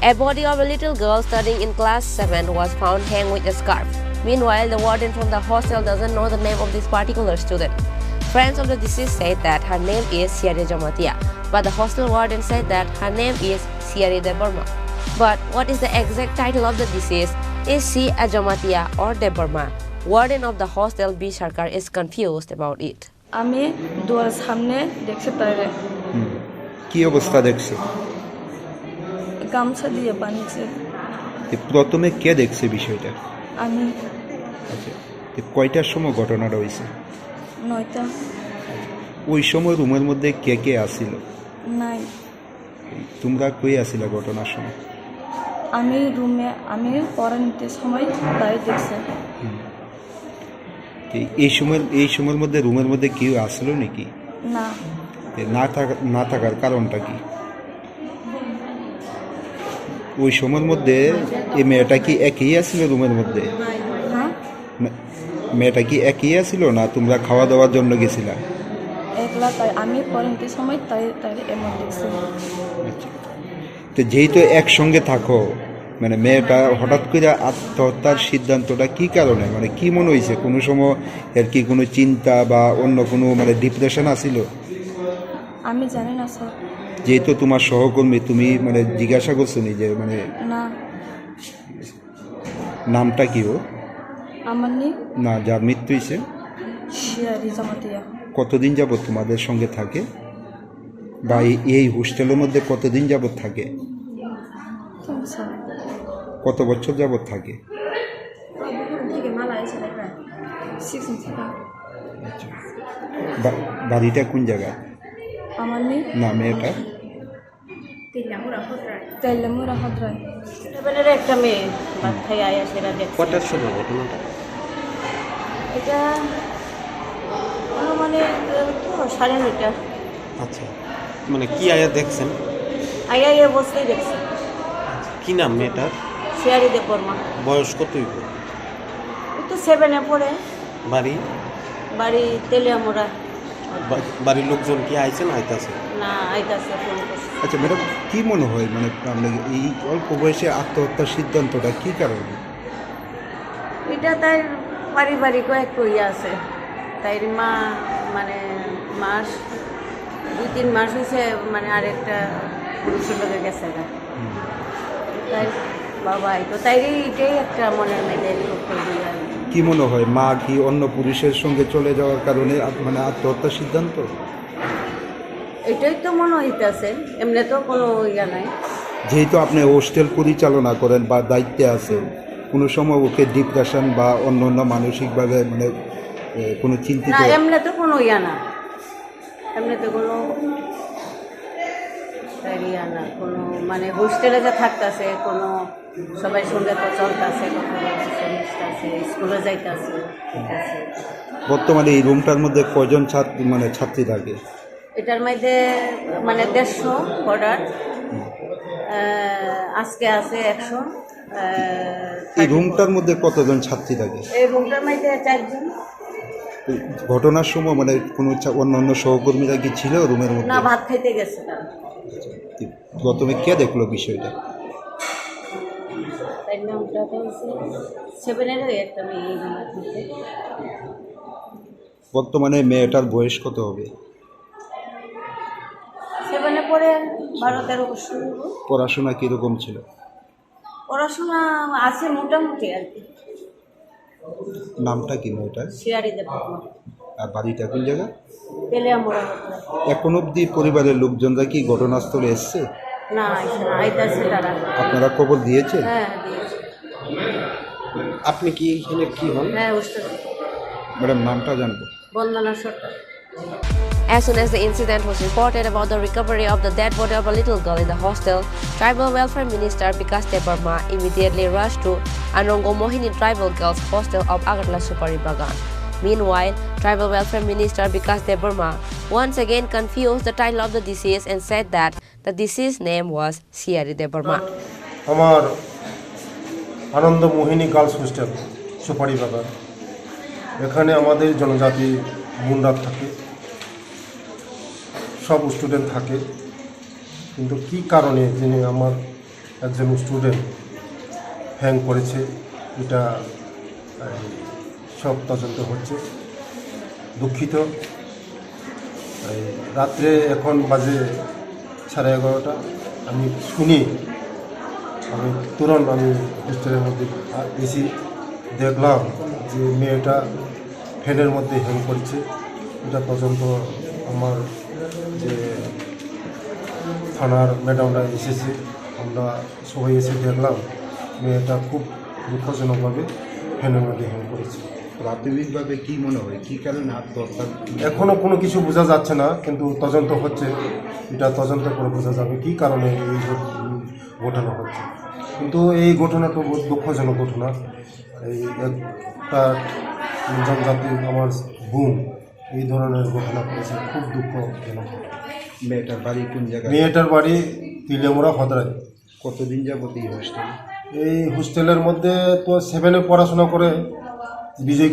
A body of a little girl studying in class 7 was found hanging with a scarf. Meanwhile, the warden from the hostel doesn't know the name of this particular student. Friends of the deceased said that her name is Siari Jamatia, but the hostel warden said that her name is Siari Deborma. But what is the exact title of the deceased? Is she a Jamatia or Deborma? Warden of the hostel, B. Sarkar, is confused about it. আমি দুয়ার সামনে দেখছি তারে কি অবস্থা দেখছে? গামছা দিয়ে বানিয়েছে। প্রথমে কে দেখছে বিষয়টা? আমি। আচ্ছা, কয়টার সময় ঘটনাটা হয়েছে? 9টা। ওই সময় রুমের মধ্যে কে কে আসিল? নাই। তোমরা কই আসিলা ঘটনার সময়? আমি রুমে আমি পড়া নিতে সময় তাই দেখছে। এই সময়ের মধ্যে রুমের মধ্যে কেউ আসলো নাকি? না। না থাকার কারণটা কি? ওই সময়ের মধ্যে এই মেয়েটা কি একই আসছিল রুমের মধ্যে? মেয়েটা কি একই আসছিল না তোমরা খাওয়া দাওয়ার জন্য গেছিলা? একলা, তাই আমি পড়া নিতে সময় তাই এমন দেখছি। তো যেহেতু একসঙ্গে থাকো, মানে মেয়েটা হঠাৎ করে আত্মহত্যার সিদ্ধান্তটা কি কারণে, মানে কি মনে হয়েছে? কোনো সময় এর কি কোনো চিন্তা বা অন্য কোনো মানে ডিপ্রেশন আসিল? আমি জানি না স্যার। যেহেতু তোমার সহকর্মী, তুমি মানে জিজ্ঞাসা করছো নি যে মানে না। নামটা কি ও? আমার না, যার মৃত্যু হয়েছে? সিয়ারি জামাতিয়া। কতদিন যাবত তোমাদের সঙ্গে থাকে বা এই হোস্টেলের মধ্যে কতদিন যাবত থাকে? কত বছর যাবত থাকে? বাড়িটা কোন জায়গায়? আমার না, মেয়েটা? তেলেমুরা হদ্রায়। একটা মেয়ে ভাত খাই আয়া সেটা দেখছে। কটার সময় ঘটনাটা? এটা মানে 9:30। আচ্ছা, মানে কি আয়া দেখছেন? আয়া বসতেই দেখছে। কি নাম মেয়েটার? সিয়ারি দেববর্মা। বয়স কতই? ও তো 7-এ পড়ে। বাড়ি তেলিয়ামুড়া। বাড়ির লোকজন কি আইছেন? আইতাছে না, আইতাছে ফোন করছে। আচ্ছা ম্যাডাম, কি মনে হয় মানে আপনার এই অল্প বয়সে আত্মহত্যার সিদ্ধান্তটা কি কারণে? এটা তাই পারিবারিক এক আছে। তাই মা মানে 2-3 মাস হয়েছে, মানে আরেকটা পুরুষের লোকে গেছে। তাই বাবা তো তাই এটাই একটা মনের মেয়েদের কি মনে হয়, মা কি অন্য পুরুষের সঙ্গে চলে যাওয়ার কারণে মানে আত্মহত্যার সিদ্ধান্ত? এটাই তো মনে হইতেছে, এমনি তো কোনো ইয়া নাই। যেহেতু আপনি হোস্টেল পরিচালনা করেন বা দায়িত্বে আছেন, কোনো সময় ওকে ডিপ্রেশন বা অন্য অন্য মানসিকভাবে মানে কোনো চিন্তিত? না, এমনি তো কোনো ইয়া না, এমনি তো কোনো ইয়া না, কোনো মানে হোস্টেলে যে থাকতেছে, কোনো সবাই সঙ্গে তো চলতেছে, স্কুলে যাইতেছে। বর্তমানে এই রুমটার মধ্যে কয়জন ছাত্রী থাকে? এটার মধ্যে মানে 150 অর্ডার, আজকে আছে 100। এই রুমটার মধ্যে কতজন ছাত্রী থাকে? এই রুমটার মধ্যে 4 জন। ঘটনার সময় মানে কোনো অন্য সহকর্মীরা কি ছিল রুমের মধ্যে? না, ভাত খাইতে গেছে। প্রথমে কে দেখলো বিষয়টা? বর্তমানে মেয়েটার বয়স কত হবে? 7-এ পড়ে, 12-13 বছর। পড়াশোনা কিরকম ছিল? পড়াশোনা আছে মোটামুটি আর কি। নামটা কি মেয়েটার? সিয়ারি দেববর্মা। আর বাড়িটা কোন জায়গা? তেলিয়ামুড়া। এখন অবধি পরিবারের লোকজনরা কি ঘটনাস্থলে এসছে? না আইতাছে তারা। আপনারা খবর দিয়েছে? হ্যাঁ দিয়েছে। আপনি কি এখানে কি হন? হ্যাঁ হোস্টেল। ম্যাডাম নামটা জানবো? বন্দনা সরকার। As soon as the incident was reported about the recovery of the dead body of a little girl in the hostel, Tribal Welfare Minister Bikas Debarma immediately rushed to Anongo Mohini Tribal Girls Hostel of Agartala Supari Bagan. Meanwhile, Tribal Welfare Minister Bikas Debarma once again confused the title of the deceased and said that the deceased's name was Siari Debarma. আমার আনন্দ মোহিনী girls hostel সুপারি বাগান, এখানে আমাদের জনজাতি বোনরা থাকে, সব student থাকে, কিন্তু কি কারণে যিনি আমার একজন স্টুডেন্ট হ্যাং করেছে এটা সব তদন্ত হচ্ছে। দুঃখিত। রাত্রে এখন বাজে 11:30, আমি শুনি, আমি তুরন্ত আমি হোস্টেলের মধ্যে এসি দেখলাম যে মেয়েটা ফ্যানের মধ্যে হ্যাং করছে। এটা তদন্ত আমার যে থানার ম্যাডামরা এসেছে, আমরা সবাই এসে দেখলাম মেয়েটা খুব দুঃখজনকভাবে ফ্যানের মধ্যে হ্যাং করেছে। প্রাথমিকভাবে কি মনে হয় কি কারণে আত্মহত্যা? এখনও কোনো কিছু বোঝা যাচ্ছে না, কিন্তু তদন্ত হচ্ছে, এটা তদন্ত করে বোঝা যাবে কী কারণে এই ঘটনা হচ্ছে। কিন্তু এই ঘটনাটা বহুত দুঃখজনক ঘটনা। এই একটা জনজাতি আমার বোন এই ধরনের ঘটনা করেছে, খুব দুঃখজনক। মেয়েটার বাড়ি কোন জায়গায়? মেয়েটার বাড়ি তিলিয়ামুড়া হদরাই। কতদিন যাবত এই হোস্টেল? এই হোস্টেলের মধ্যে তো 7-এ পড়াশোনা করে বিজয়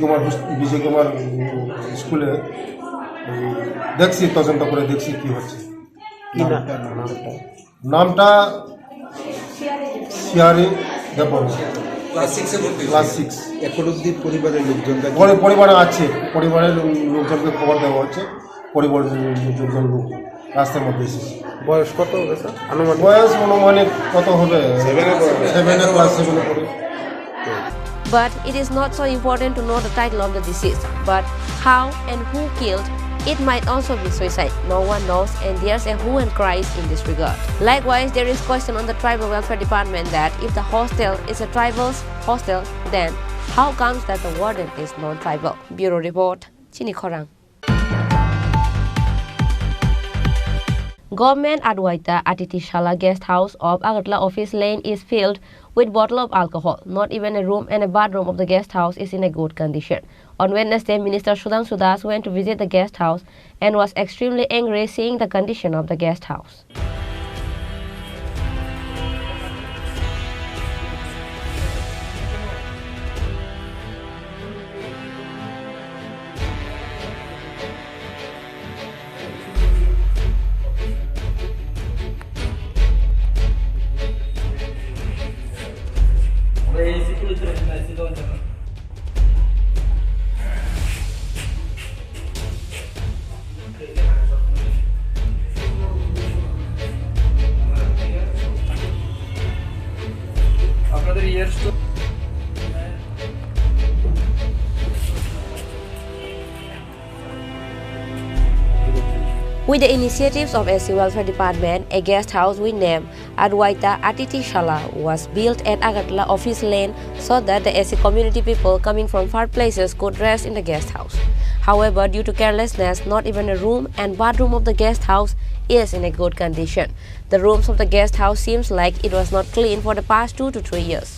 কুমার স্কুলে। দেখছি তদন্ত করে দেখছি কি হচ্ছে। নামটা সিয়ারি দেববর্মা, ক্লাস 6। এখন অবধি পরিবারের লোকজনরা পরিবারে আছে, পরিবারের লোকজনকে খবর দেওয়া হচ্ছে, পরিবারের লোকজন লোক রাস্তার মধ্যে এসেছে। বয়স কত হবে স্যার? বয়স অনুমানিক কত হবে? 7-এ ক্লাস 7-এ পড়ে। But it is not so important to know the title of the deceased, but how and who killed. It might also be suicide. No one knows, and there's a hue and cries in this regard. Likewise, there is question on the Tribal Welfare Department that if the hostel is a tribal's hostel, then how comes that the warden is non-tribal? Bureau Report, Chini Khorang. Government Adwaita Atiti Shala Guest House of Agartala Office Lane is filled with bottle of alcohol. Not even a room and a bathroom of the guest house is in a good condition. On Wednesday, Minister Sudhanshu Das went to visit the guest house and was extremely angry seeing the condition of the guest house. আপনাদের ইয়ার store With the initiatives of SC Welfare Department, a guest house we named Adwaita Atiti Shala was built at Agartala Office Lane so that the SC community people coming from far places could rest in the guest house. However, due to carelessness, not even a room and bathroom of the guest house is in a good condition. The rooms of the guest house seems like it was not clean for the past 2 to 3 years.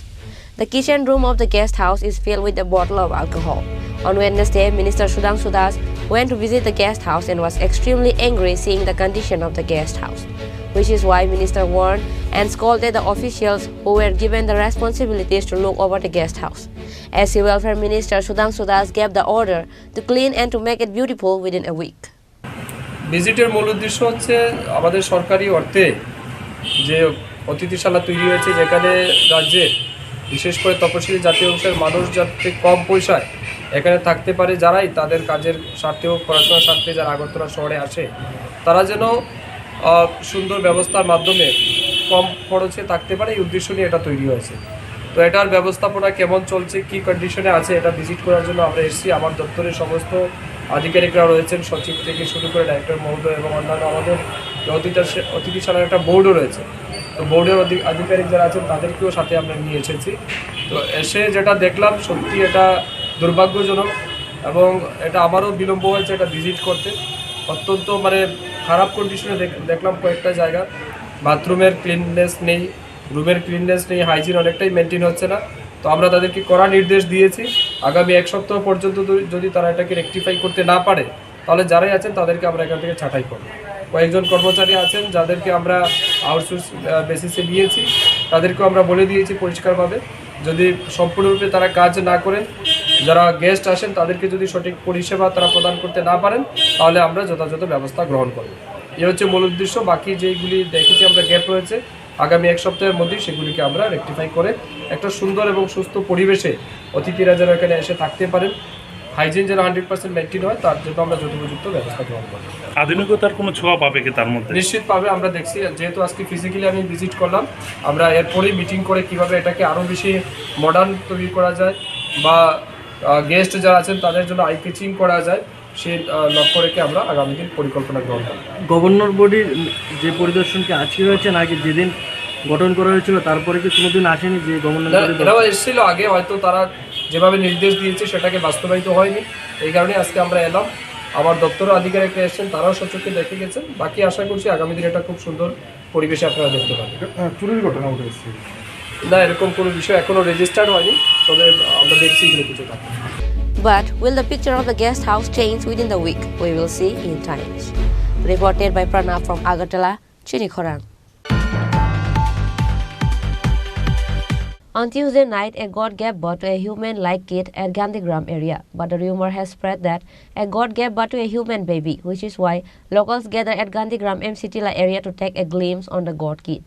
The kitchen room of the guest house is filled with a bottle of alcohol. On Wednesday, Minister Sudhanshu Das went to visit the guest house and was extremely angry seeing the condition of the guest house, which is why Minister warned and scolded the officials who were given the responsibilities to look over the guest house. SC Welfare Minister Sudhanshu Das gave the order to clean and to make it beautiful within a week. ভিজিটের মূল উদ্দেশ্য হচ্ছে আমাদের সরকারি অর্থে যে অতিথিশালা তৈরি হয়েছে, যেখানে রাজ্যের বিশেষ করে তপশিলি জাতীয় অংশের মানুষ যাতে কম পয়সায় এখানে থাকতে পারে, যারাই তাদের কাজের স্বার্থে হোক পড়াশোনার স্বার্থে যারা আগরতলা শহরে আসে, তারা যেন সুন্দর ব্যবস্থার মাধ্যমে কম খরচে থাকতে পারে, এই উদ্দেশ্য নিয়ে এটা তৈরি হয়েছে। তো এটার ব্যবস্থাপনা কেমন চলছে, কী কন্ডিশনে আছে, এটা ভিজিট করার জন্য আমরা এসেছি। আমার দপ্তরের সমস্ত আধিকারিকরা রয়েছেন, সচিব থেকে শুরু করে ডাইরেক্টর মহোদয় এবং অন্যান্য আমাদের অতিথিশালার একটা বোর্ডও রয়েছে। তো বোর্ডের আধিকারিক যারা আছেন তাদেরকেও সাথে আমরা নিয়ে এসেছি। তো এসে যেটা দেখলাম সত্যি এটা দুর্ভাগ্যজনক এবং এটা আমারও বিলম্ব হয়েছে এটা ভিজিট করতে। অত্যন্ত মানে খারাপ কন্ডিশনে দেখলাম কয়েকটা জায়গা, বাথরুমের ক্লিননেস নেই, রুমের ক্লিননেস নেই, হাইজিন অনেকটাই মেনটেন হচ্ছে না। তো আমরা তাদেরকে কড়া নির্দেশ দিয়েছি আগামী 1 সপ্তাহ পর্যন্ত যদি তারা এটাকে রেকটিফাই করতে না পারে তাহলে যারাই আছেন তাদেরকে আমরা এখান থেকে ছাঁটাই করব। কয়েকজন কর্মচারী আছেন যাদেরকে আমরা আউটসোর্স বেসিসে নিয়েছি, তাদেরকেও আমরা বলে দিয়েছি পরিষ্কারভাবে যদি সম্পূর্ণরূপে তারা কাজ না করেন, যারা গেস্ট আসেন তাদেরকে যদি সঠিক পরিষেবা তারা প্রদান করতে না পারেন তাহলে আমরা যথাযথ ব্যবস্থা গ্রহণ করব। এই হচ্ছে মূল উদ্দেশ্য। বাকি যেইগুলি দেখেছি আমরা গ্যাপ রয়েছে আগামী 1 সপ্তাহের মধ্যেই সেগুলিকে আমরা রেকটিফাই করে একটা সুন্দর এবং সুস্থ পরিবেশে অতিথিরা যেন এখানে এসে থাকতে পারেন, হাইজিন যেন 100% মেনটেন হয় তার জন্য আমরা যথোপযুক্ত ব্যবস্থা গ্রহণ করব। আধুনিকতার কোনো ছোঁয়া পাবে কি তার মধ্যে? নিশ্চিতভাবে আমরা দেখছি, যেহেতু আজকে ফিজিক্যালি আমি ভিজিট করলাম, আমরা এরপরেই মিটিং করে কিভাবে এটাকে আরও বেশি মডার্ন তৈরি করা যায় বা গেস্ট যারা আছেন তাদের জন্য আই ক্যাচিং করা যায় সেই লক্ষ্য রেখে আমরা আগামী দিন পরিকল্পনা গ্রহণ করব। গভর্নর বডির যে পরিদর্শনকে আজকে হয়েছে নাকি যেদিন গঠন করা হয়েছিল তারপরে কি কোনোদিন আসেনি যে গভর্নর? এরাও এসেছিল আগে, হয়তো তারা যেভাবে নির্দেশ দিয়েছে সেটাকে বাস্তবায়িত হয়নি, এই কারণে আজকে আমরা এলাম। আমার দপ্তরের আধিকারিকরা এসেছেন, তারাও সচক্ষে দেখে গেছেন। বাকি আশা করছি আগামী দিনে এটা খুব সুন্দর পরিবেশে আপনারা দেখতে পাবেন। চুরির ঘটনা উঠে এসেছে না, এরকম কোনো বিষয় এখনও রেজিস্টার্ড হয়নি, তবে আমরা দেখছি এগুলো কিছু থাকে। But will the picture of the guest house change within the week? We will see in times. Reported by Pranav from Agartala, Chinikhoran. On Tuesday night, a goat gave birth to a human-like kid at Gandhigram area. But the rumor has spread that a goat gave birth to a human baby, which is why locals gather at Gandhigram MCTila area to take a glimpse on the goat kid.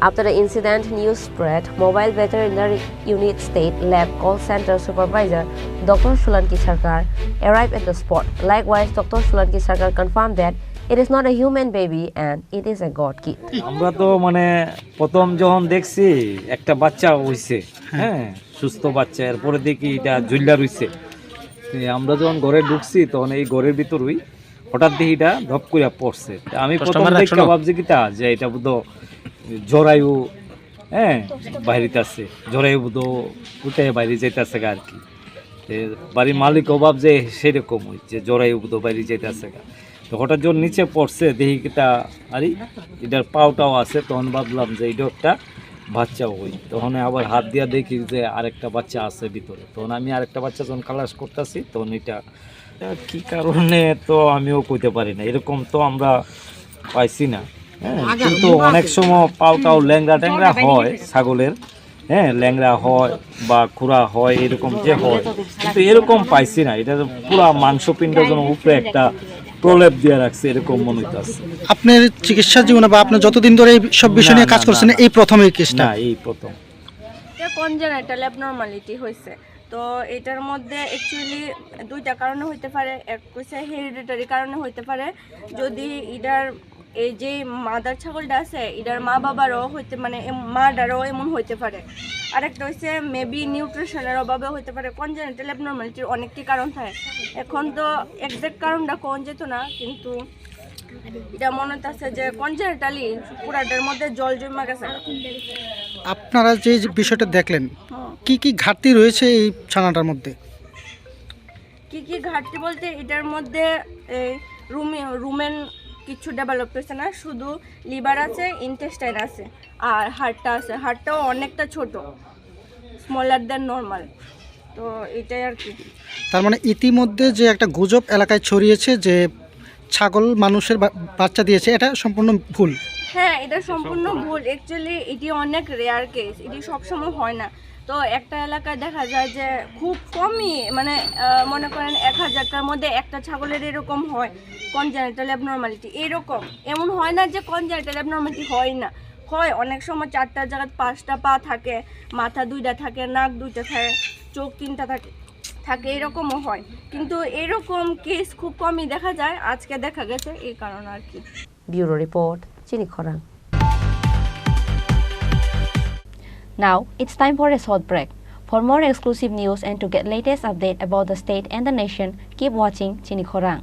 After the incident, news spread, Mobile Veterinary Unit State Lab Call Center Supervisor Dr. Shulanki Sarkar arrived at the spot. Likewise, Dr. Shulanki Sarkar confirmed that it is not a human baby and it is a goat kid. আমরা তো মানে প্রথম যখন দেখছি একটা বাচ্চা হইছে, হ্যাঁ সুস্থ বাচ্চা, এরপরে দেখি এটা ঝুল্লা রইছে। আমরা যখন ঘরে ঢুকছি তখন এই ঘরের ভিতরই হঠাৎ দেখি এটা ধপ করে পড়ছে। আমি প্রথম দেখে ভাবছি কি তা যে এটা বোধ জরায়ু, হ্যাঁ বাইরেতে আছে, জরায়ু বোধ উঠে বাইরে যাইতেছে আর কি। বাড়ির মালিক অভাব যে সেরকম হচ্ছে জরায়ু বোধ বাইরে যাইতেছে গা। তো হঠাৎ যখন নিচে পড়ছে দেখি কিটা আরে এটার পাওটাও আছে, তখন ভাবলাম যে এটা একটা বাচ্চা হই। তখন আবার হাত দিয়া দেখি যে আরেকটা বাচ্চা আছে ভিতরে। তখন আমি আরেকটা বাচ্চা যখন খালাস করতেছি তখন এটা কী কারণে তো আমিও কইতে পারি না, এরকম তো আমরা পাইছি না। হ্যাঁ কিন্তু অনেক সময় পাওটাও ল্যাংড়া ট্যাংরা হয় ছাগলের, হ্যাঁ ল্যাংড়া হয় বা খুরা হয়, এরকম যে হয়, কিন্তু এরকম পাইছি না। এটা পুরা মাংসপিণ্ড যেন উপরে একটা প্রলেপ দিয়ে রাখছে এরকম মনে হইতেছে। আপনার চিকিৎসা জীবনে বা আপনি যতদিন ধরে এই সব বিষয় নিয়ে কাজ করছেন এই প্রথম এই কেসটা? না, এই প্রথম। এটা কনজেনাইটাল অ্যাবনরমালিটি হয়েছে। তো এটার মধ্যে অ্যাকচুয়ালি দুইটা কারণে হইতে পারে। এক হচ্ছে হেরিডিটারি কারণে হইতে পারে, যদি এটার এই যে মাদার ছাগলটা আছে এটার মা বাবারও হইতে মানে মাটারও এমন হইতে পারে। আরেকটা হচ্ছে মেবি নিউট্রিশনের অভাবে হইতে পারে। কনজেনিটাল অ্যাবনরমালিটির অনেকটি কারণ থাকে, এখন তো এক্সাক্ট কারণটা কোন যেত না, কিন্তু এটা মনে হচ্ছে যে কনজেনিটালি পুরাটার মধ্যে জল জমা গেছে। আপনারা যে বিষয়টা দেখলেন কি কি ঘাটতি রয়েছে এই ছানাটার মধ্যে? কি কি ঘাটতি বলতে এটার মধ্যে রুমেন কিছু ডেভেলপ হয়েছে না, শুধু লিভার আছে, ইন্টেস্টাইন আছে আর হার্টটা আছে। হার্টটাও অনেকটা ছোট, স্মলার দেন নর্মাল। তো এটাই আর কি। তার মানে ইতিমধ্যে যে একটা গুজব এলাকায় ছড়িয়েছে যে ছাগল মানুষের বাচ্চা দিয়েছে, এটা সম্পূর্ণ ভুল। হ্যাঁ, এটা সম্পূর্ণ ভুল। অ্যাকচুয়ালি এটি অনেক রেয়ার কেস, এটি সবসময় হয় না। তো একটা এলাকায় দেখা যায় যে খুব কমই, মানে মনে করেন 1000টার মধ্যে একটা ছাগলের এরকম হয় কনজেনিটাল অ্যাবনর্মালিটি। এরকম এমন হয় না যে কনজেনিটাল অ্যাবনর্মালিটি হয় না, হয়। অনেক সময় 4টা জায়গায় 5টা পা থাকে, মাথা 2টা থাকে, নাক 2টা থাকে, চোখ 3টা থাকে এরকমও হয়। কিন্তু এরকম কেস খুব কমই দেখা যায়, আজকে দেখা গেছে, এই কারণে আর কি। Bureau Report, Chini Khorang. Now, it's time for a short break. For more exclusive news and to get latest update about the state and the nation, keep watching Chini Khorang.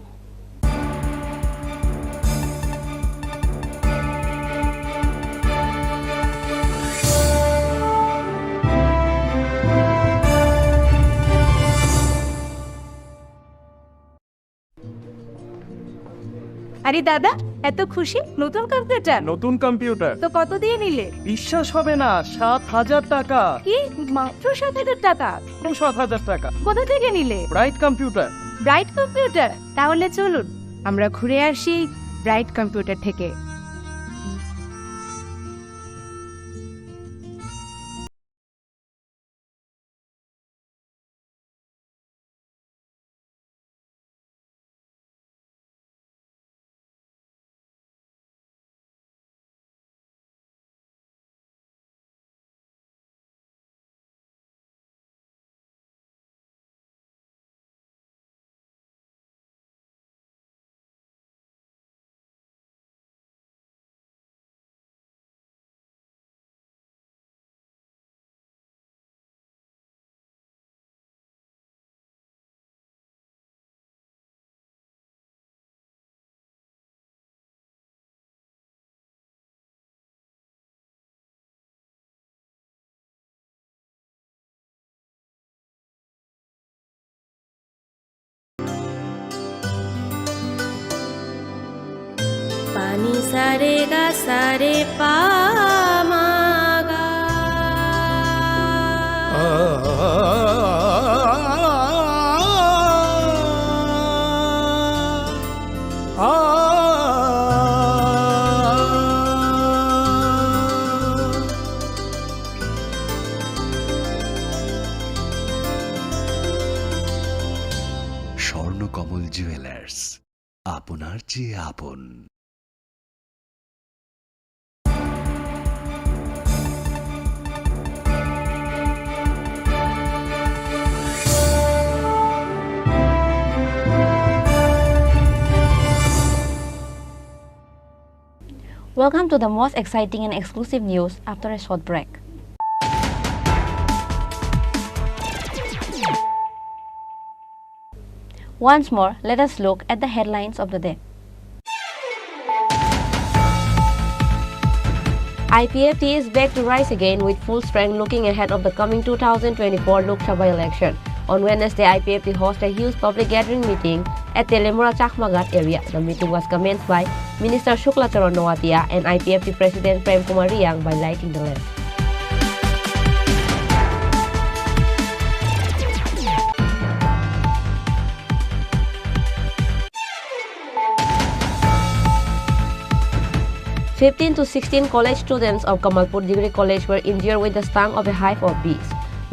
আরে দাদা, এত খুশি নতুন কম্পিউটার? নতুন computer তো কত দিয়ে নিলে? বিশ্বাস হবে না, 7,000 টাকা। কি, মাত্র 7,000 টাকা? 7,000 টাকা। কোথা থেকে নিলে? Bright computer. Bright computer? তাহলে চলুন আমরা ঘুরে আসি ব্রাইট কম্পিউটার থেকে। पानी सारे गा सारे पामागा স্বর্ণকমল জুয়েলার্স, আপনার চেয়ে আপন। Welcome to the most exciting and exclusive news after a short break. Once more, let us look at the headlines of the day. IPFT is back to rise again with full strength looking ahead of the coming 2024 Lok Sabha election. On Wednesday, IPFT hosted a huge public gathering meeting at Telemura Chakmagat area. The meeting was commenced by Minister Shukla Charan Nowatia and IPFT President Prem Kumar Riang by lighting the lamp. Fifteen to 16 college students of Kamalpur Degree College were injured with the sting of a hive of bees.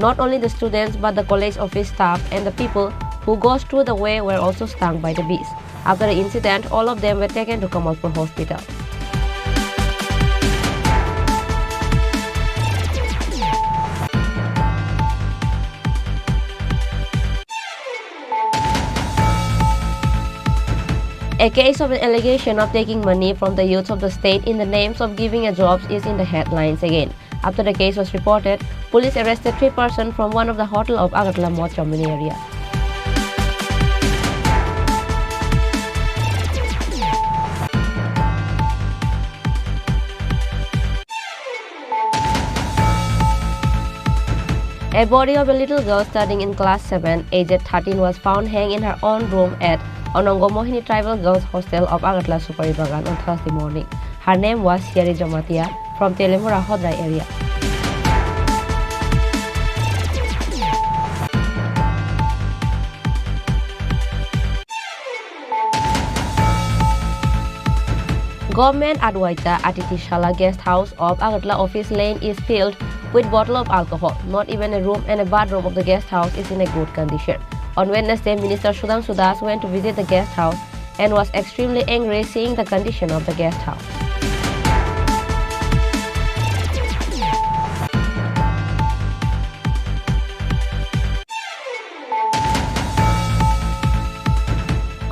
Not only the students but the college office staff and the people who goes through the way were also stung by the bees. After the incident, all of them were taken to Kamalpur Hospital. A case of an allegation of taking money from the youth of the state in the names of giving a jobs is in the headlines again. After the case was reported, police arrested 3 persons from one of the hotel of Agartala Mall Chamini area. A body of a little girl studying in class 7, aged 13, was found hanging in her own room at Onongo Mohini Tribal Girls Hostel of Agartala Supari Bagan on Thursday morning. Her name was Siari Jamatia from Telemura Hodrai area. Government Adwaita Atitishala guest house of Agartala Office Lane is filled with bottle of alcohol. Not even a room and a bathroom of the guest house is in a good condition. On Wednesday, Minister Sudhanshu Das went to visit the guest house and was extremely angry seeing the condition of the guest house.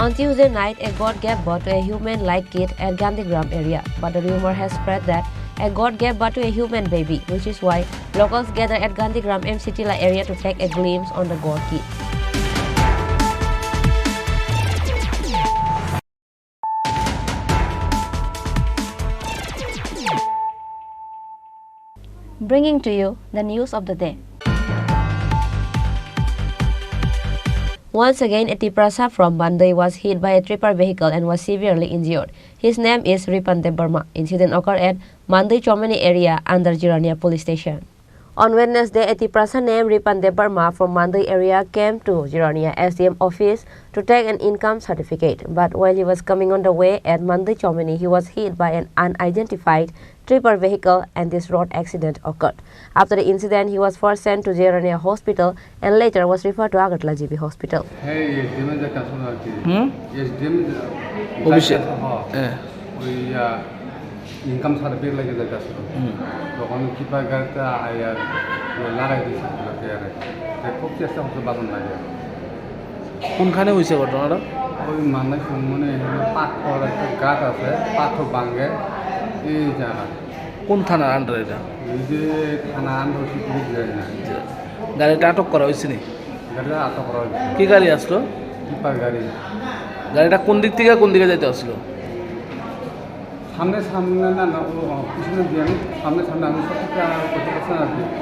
On Tuesday night, a goat gave birth to a human-like kid at Gandhigram area, but the rumor has spread that a goat gave birth to a human baby, which is why locals gather at Gandhigram MCTila area to take a glimpse on the goat kid. Bringing to you the news of the day. Once again, a Tiprasa from Bandai was hit by a tripper vehicle and was severely injured. His name is Ripante Burma. Incident occurred at Mandai Chomani area under Jirania police station. On Wednesday, a Tiprasa named Ripante Burma from Mandai area came to Jirania SDM office to take an income certificate. But while he was coming on the way at Mandai Chomani, he was hit by an unidentified tripper vehicle and this road accident occurred. After the incident, he was first sent to Jirania hospital and later was referred to Agartala GB hospital. Income certificate লাগে যাইতাছে তখন কিপা গাড়িটা আয়ার লাগাই দিয়েছে খুব চেষ্টা করতে বাদন লাগে কোনখানে হয়েছে ঘটনাটা? ওই মানে মানে পাথর একটা গাছ আছে পাথর ভাঙে এই জায়গা। কোন থানার আন্ডার এটা? এই যে থানা আন্ডার পুলিশ যায় না। গাড়িটা আটক করা হয়েছে নি? গাড়িটা আটক করা হয়েছে। কি গাড়ি আসলো? কিপার গাড়ি। গাড়িটা কোন দিক থেকে কোন দিকে যাইতে আসলো? সামনে সামনে না না পিছনে দিয়ে সামনে সামনে আমি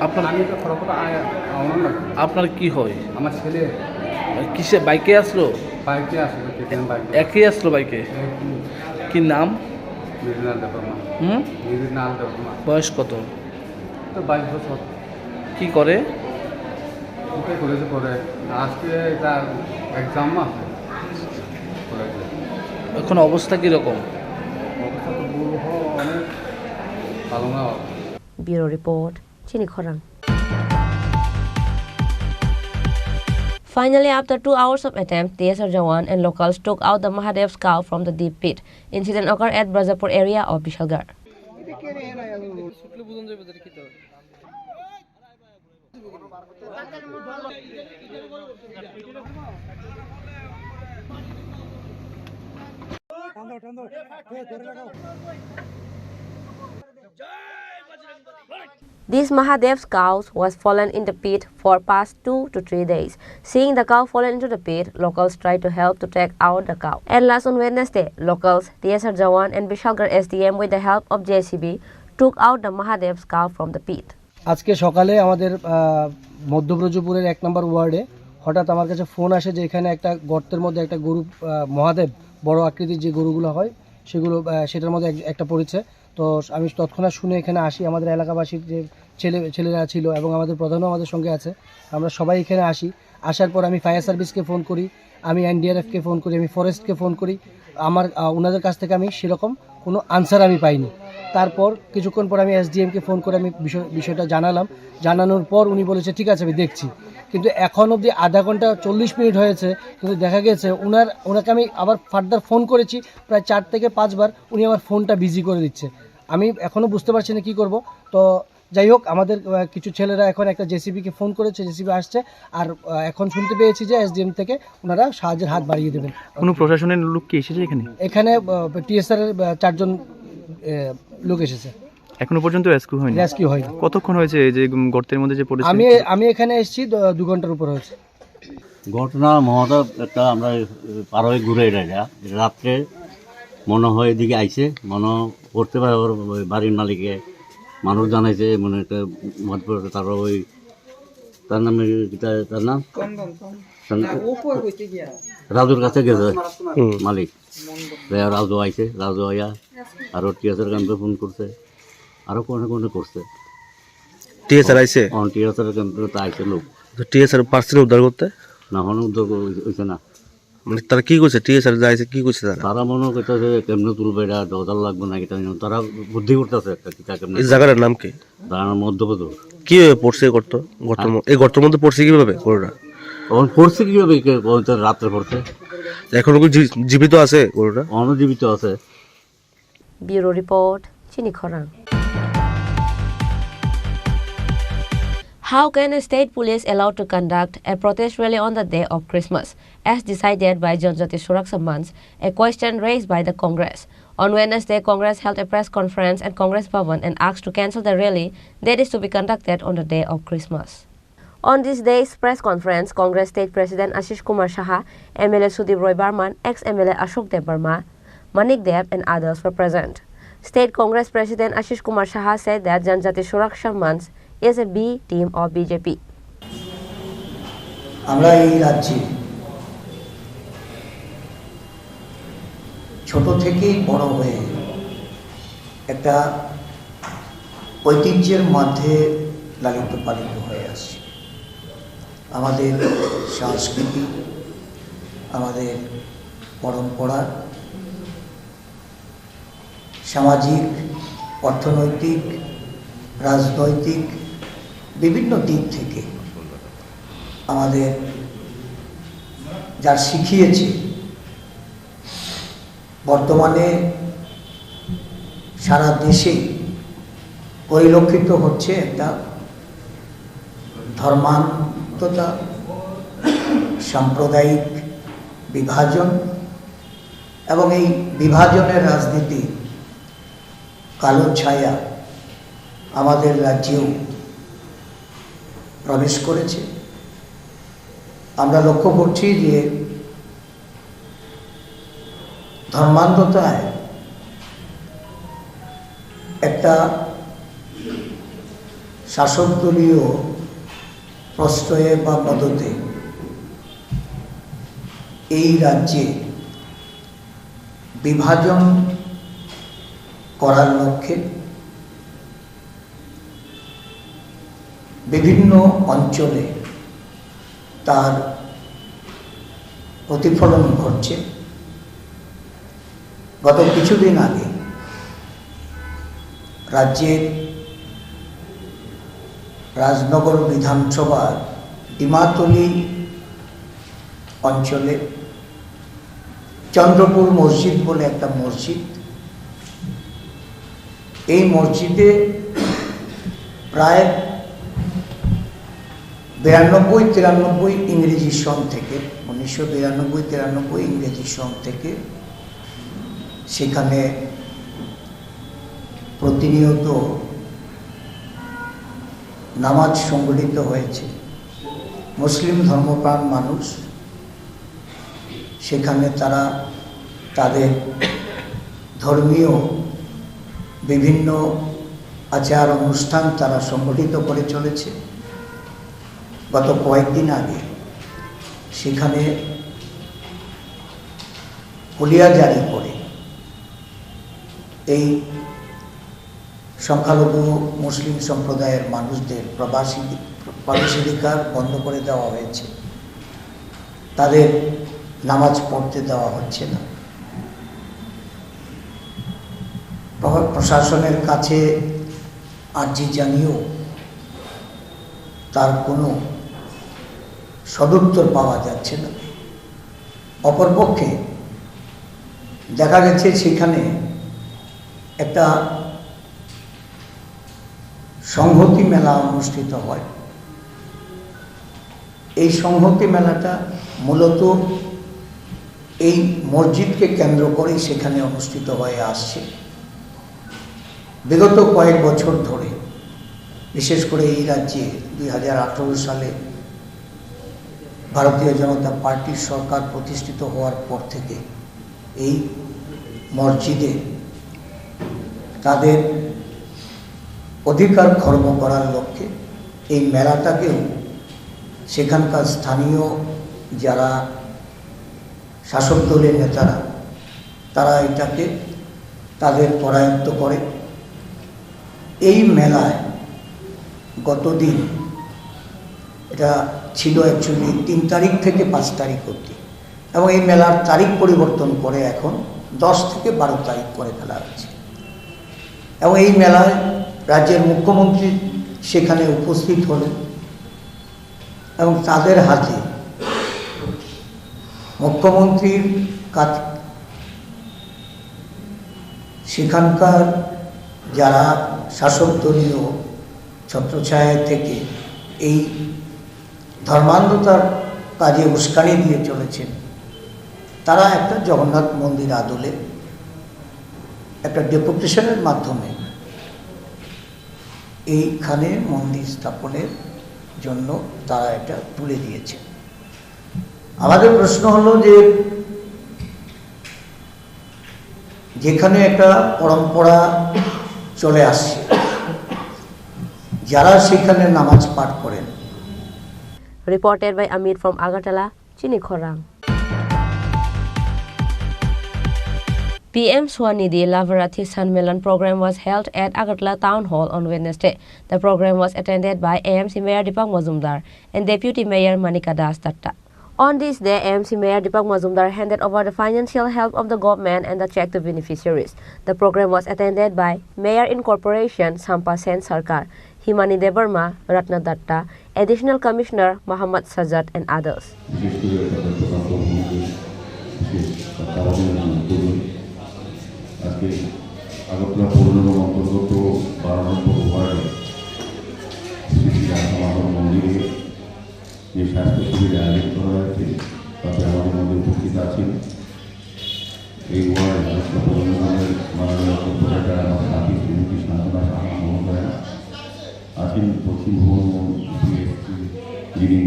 আপনার আমি তো খরচ আমার না। আপনার কি হয়? আমার ছেলে। কিসে বাইকে আসলো? বাইকে আসলো। একই আসলো বাইকে? কি নাম? মৃণাল দেববর্মা। মৃণাল দেববর্মা। বয়স কত? তো 22 বছর। কি করে? কোথায় কলেজে পড়ে। আজকে এটা এক্সাম আছে। এখন অবস্থা কীরকম? Bureau Report, Chini Khorang. Finally, after 2 hours of attempt, TSR Jawan and locals took out the Mahadev's cow from the deep pit. Incident occurred at Brazapur area of Bishalgarh. This Mahadev's cow was fallen in the pit for past 2 to 3 days. Seeing the cow fallen into the pit, locals tried to help to take out the cow. At last on Wednesday, locals, TSR Jawan and Bishalgarh SDM with the help of JCB took out the Mahadev's cow from the pit. আজকে সকালে আমাদের মধ্যব্রজপুরের 1 নম্বর ওয়ার্ডে হঠাৎ আমার কাছে phone আসে যে এখানে একটা গর্তের মধ্যে একটা গরু মহাদেব বড় আকৃতির যে গরুগুলো হয় সেটার মধ্যে একটা পড়েছে। তো আমি তৎক্ষণাৎ শুনে এখানে আসি। আমাদের এলাকাবাসীর যে ছেলেরা ছিল এবং আমাদের প্রধানও আমাদের সঙ্গে আছে, আমরা সবাই এখানে আসি। আসার পর আমি ফায়ার সার্ভিসকে ফোন করি, আমি এনডিআরএফকে ফোন করি, আমি ফরেস্টকে ফোন করি। ওনাদের কাছ থেকে আমি সেরকম কোনো আনসার আমি পাইনি। তারপর কিছুক্ষণ পর আমি এসডিএমকে ফোন করে আমি বিষয়টা জানানোর পর উনি বলেছে ঠিক আছে আমি দেখছি। কিন্তু এখন অবধি আধা ঘন্টা 40 মিনিট হয়েছে, কিন্তু দেখা গেছে ওনাকে আমি আবার ফার্দার ফোন করেছি প্রায় 4 থেকে 5 বার, উনি আমার ফোনটা বিজি করে দিচ্ছে। আমি এখনও বুঝতে পারছি না কী করব। তো যাই হোক, আমাদের কিছু ছেলেরা এখন একটা জেসিবিকে ফোন করেছে, জেসিবি আসছে। আর এখন শুনতে পেয়েছি যে এসডিএম থেকে ওনারা সাহায্যের হাত বাড়িয়ে দেবেন। কোনো প্রশাসনের লোক কি এসেছে এখানে টিএসআর-এর 4 জন লোক এসেছে। এখনো পর্যন্ত রেস্কিউ হয়নি। কতক্ষণ হয়েছে এই যে গর্তের মধ্যে যে পড়েছে? আমি এখানে এসেছি 2 ঘন্টার উপর হয়েছে। ঘটনা মহাদেব একটা আমরা পার হয়ে ঘুরে রাত্রে মনে হয় এদিকে আইছে, মনে করতে পারে ওর বাড়ির মালিকে মানুষ জানাইছে মনে একটা তার ওই তার নামে তার নাম রাজুর কাছে গেছে মালিক। রাজু আইছে, রাজু আইয়া আরো টিএসআর কেন্দ্রে ফোন করছে, আরো কোনে করছে। টিএসআর আইছে? টিএসআর কেন্দ্রে তো আইছে লোক। টিএসআর পার্সেল উদ্ধার করতে? না, এখন উদ্ধার হয়েছে না। মানে তারা কি করছে টিএসআর যাইছে কি করছে তারা? তারা মনে করতেছে কেমনে তুলবে এটা দরকার লাগবে না এটা তারা বুদ্ধি করতেছে একটা কিতা কেমনে। এই জায়গাটার নাম কি? তার মধ্যপ্রদেশ। কি পড়ছে গর্ত এই গর্তের মধ্যে পড়ছে কিভাবে গরুটা? তখন পড়ছে কিভাবে রাত্রে পড়ছে? এখন কি জীবিত আছে গরুটা? জীবিত আছে। ব্যুরো রিপোর্ট চিনি খরাং। How can a state police allowed to conduct a protest rally on the day of Christmas, as decided by Janjati Suraksha Manch, a question raised by the Congress? On Wednesday, Congress held a press conference at Congress Bhavan and asked to cancel the rally that is to be conducted on the day of Christmas. On this day's press conference, Congress State President Ashish Kumar Saha, MLA Sudip Roy Barman, ex-MLA Ashok Dev Barma, Manik Dev and others were present. State Congress President Ashish Kumar Saha said that Janjati Suraksha Manch is a B team of BJP. আমরা এই রাজ্যে ছোট থেকেই বড় হয়ে একটা ঐতিহ্যের মধ্যে লালিত পালিত হয়ে আসছি। আমাদের সংস্কৃতি, আমাদের পরম্পরা, সামাজিক, অর্থনৈতিক, রাজনৈতিক বিভিন্ন দিক থেকে আমাদের যা শিখিয়েছে, বর্তমানে সারা দেশে পরিলক্ষিত হচ্ছে একটা ধর্মান্ততা, সাম্প্রদায়িক বিভাজন এবং এই বিভাজনের রাজনীতি কালো ছায়া আমাদের রাজ্যেও প্রবেশ করেছে। আমরা লক্ষ্য করছি যে ধর্মান্ধতায় একটা শাসকদলীয় প্রশ্রয়ে বা মদতে এই রাজ্যে বিভাজন করার লক্ষ্যে বিভিন্ন অঞ্চলে তার প্রতিফলন ঘটছে। গত কিছুদিন আগে রাজ্যের রাজনগর বিধানসভার ডিমাতলি অঞ্চলে চন্দ্রপুর মসজিদ বলে একটা মসজিদ, এই মসজিদে প্রায় 92-93 ইংরেজি সন থেকে 1992-93 ইংরেজি সন থেকে সেখানে প্রতিনিয়ত নামাজ সংগঠিত হয়েছে। মুসলিম ধর্মপ্রাণ মানুষ সেখানে তারা তাদের ধর্মীয় বিভিন্ন আচার অনুষ্ঠান তারা সংগঠিত করে চলেছে। গত কয়েকদিন আগে সেখানে হুলিয়া জারি করে এই সংখ্যালঘু মুসলিম সম্প্রদায়ের মানুষদের প্রবেশাধিকার বন্ধ করে দেওয়া হয়েছে, তাদের নামাজ পড়তে দেওয়া হচ্ছে না। প্রশাসনের কাছে আর্জি জানিয়েও তার কোনো সদুত্তর পাওয়া যাচ্ছে না। অপরপক্ষে দেখা গেছে সেখানে একটা সংহতি মেলা অনুষ্ঠিত হয়। এই সংহতি মেলাটা মূলত এই মসজিদকে কেন্দ্র করেই সেখানে অনুষ্ঠিত হয়ে আসছে। বিগত কয়েক বছর ধরে, বিশেষ করে এই রাজ্যে 2018 সালে ভারতীয় জনতা পার্টির সরকার প্রতিষ্ঠিত হওয়ার পর থেকে এই মসজিদে তাদের অধিকার খর্ব করার লক্ষ্যে এই মেলাটাকেও সেখানকার স্থানীয় যারা শাসক দলের নেতারা তারা এটাকে তাদের পরায়ত্ত করে। এই মেলায় গতদিন, এটা ছিল অ্যাকচুয়ালি 3 তারিখ থেকে 5 তারিখ অবধি, এবং এই মেলার তারিখ পরিবর্তন করে এখন 10 থেকে 12 তারিখ করে ফেলা হয়েছে। এবং এই মেলায় রাজ্যের মুখ্যমন্ত্রী সেখানে উপস্থিত হলেন এবং তাদের হাতে মুখ্যমন্ত্রীর কাছে সেখানকার যারা শাসক দলীয় ছত্রছায়া থেকে এই ধর্মান্ধতার কাজে উস্কানি দিয়ে চলেছেন, তারা একটা জগন্নাথ মন্দির আদলে একটা ডেপুটেশনের মাধ্যমে এইখানে মন্দির স্থাপনের জন্য তারা এটা তুলে দিয়েছে। আমাদের প্রশ্ন হলো যে যেখানে একটা পরম্পরা চলে আসছে, যারা সেখানে নামাজ পাঠ করেন। Reported by Amit from Agartala, Chini Khorang. PM Swanidhi Lavarathi Sanmelan program was held at Agartala Town Hall on Wednesday. The program was attended by AMC Mayor Deepak Mazumdar and Deputy Mayor Manika Das Datta. On this day, AMC Mayor Deepak Mazumdar handed over the financial help of the government and the check to beneficiaries. The program was attended by Mayor Incorporation Sampa Sen Sarkar, Himani Debarma, Ratna Datta, Additional Commissioner Muhammad Sajjad and others. যে স্বাস্থ্য শিবিরে আয়োজন করা হয়েছে তাতে আমাদের মধ্যে উপস্থিত আছেন এই ওয়ার্ডে মাননীয় কর্পোরেটর আমার সাথী শ্রীমতী সান্ত্বনা সাহা মহোদয়া আছেন, পশ্চিমবঙ্গ যিনি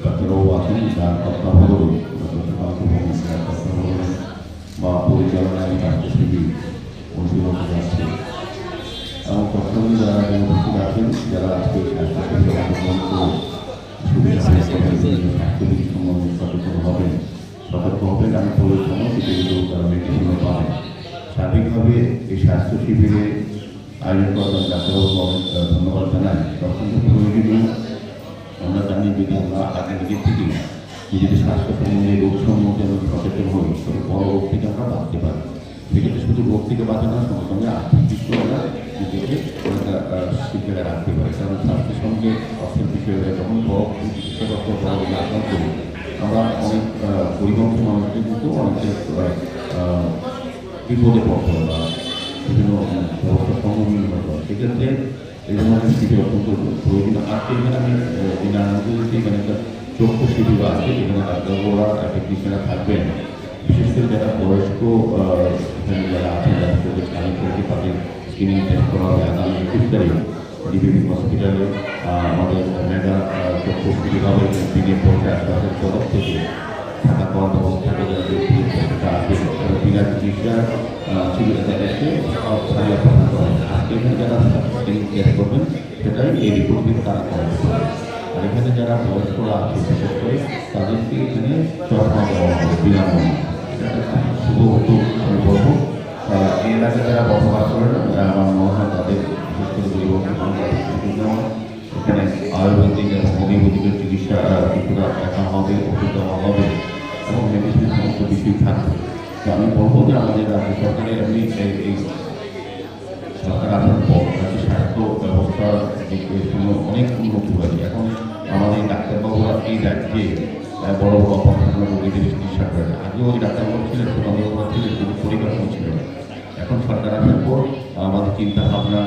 ডাক্তারবাবু আছেন, যার তত্ত্বাবধানে বা পরিচালনায় স্বাস্থ্য শিবির অনুষ্ঠিত হতে যাচ্ছে এবং তৎকালীন যারা উপস্থিত আছেন, যারা আজকে স্বাস্থ্য সুবিধা স্বাস্থ্যবিধি সম্বন্ধে সতর্ক হবেন আমি পরিচালনা সেগুলো তারা মেডিসিনও পাবেন। সার্বিকভাবে এই স্বাস্থ্য শিবিরে আয়োজন করার ডাক্তারবাবু অনেক ধন্যবাদ জানাই। অত্যন্ত প্রয়োজনীয়। আমরা জানি যদি আমরা আগে নিজের থেকে নিজেদের স্বাস্থ্য সম্বন্ধে রোগ সম্বন্ধে আমরা সচেতন হই, তবে বড় রোগ থেকে আমরা বাঁচতে পারি। সেক্ষেত্রে শুধু রোগ থেকে বাঁচানোর সঙ্গে সঙ্গে আর্থিক দিকও আমরা নিজেকে শিক্ষাটা রাখতে পারি। কারণ স্বাস্থ্যের সঙ্গে অর্থের বিষয়ে যখন বড় চিকিৎসাগত বড় আক্রান্ত করি, আমরা অনেক পরিবহন মানুষকে কিন্তু অনেকের বিপদে পড়তে বা বিভিন্ন ব্যবস্থার সম্মুখীন হতে হয়। সেক্ষেত্রে এই ধরনের শিবির অত্যন্ত প্রয়োজনীয়। আজকে এখানে আমি নারায়ণগঞ্জে এখানে একটা চক্ষু শিবির আছে, যেখানে ডাক্তারবাবুরা টেকনিশিয়ানরা থাকবেন। বিশেষ করে যারা বয়স্ক এখানে যারা আছেন, যাদের স্থানীয় থেকে তাদের স্ক্রিনিং টেস্ট করা হবে আগামী 21 তারিখ ডিবিবি হসপিটালে আমাদের মেগা চক্ষু শিবির হবে। দিনের পরে আশপাশের তরফ থেকে থাকা খাওয়ার ব্যবস্থা করে সেটা আছে বিনা চিকিৎসার শিবিরে তাদেরকে স্থানীয় প্রদান করা হবে। আজকে এখানে যারা স্ক্রিনিং টেস্ট করবেন সেটাই এই রিপোর্ট দিয়ে তারা করা হবে। আর এখানে যারা বয়স্করা আছে বিশেষ করে তাদেরকে এখানে চশমা দেওয়া হবে বিনামূল্যে। শুভ উদ্যোগ আমি বলবো। এই এলাকায় যারা বসবাস করেন আমার মনে হয় তাদের বিশেষ করে এখানে আয়ুর্বেদিক এবং হোমিওপ্যাথিকের চিকিৎসা কিছুটা দেখা হবে, ওষুধ দেওয়া হবে এবং মেডিসিনের সমস্ত বিষয় থাকবে। তো আমি বলবো যে আমাদের রাজ্য সরকারের এমনি এই সরকার আসার পর রাজ্য স্বাস্থ্য ব্যবস্থার অনেক উন্নতি হয়েছে। এখন আমাদের ডাক্তারবাবুরা এই রাজ্যে বড় বড় অপারেশন রোগীদের চিকিৎসা করেন। আগেও ওই ডাক্তারবাবু ছিলেন, প্রধানবাবুরা ছিলেন, কিন্তু পরিকাঠামো ছিল না। এখন সরকার আসার পর আমাদের চিন্তাভাবনা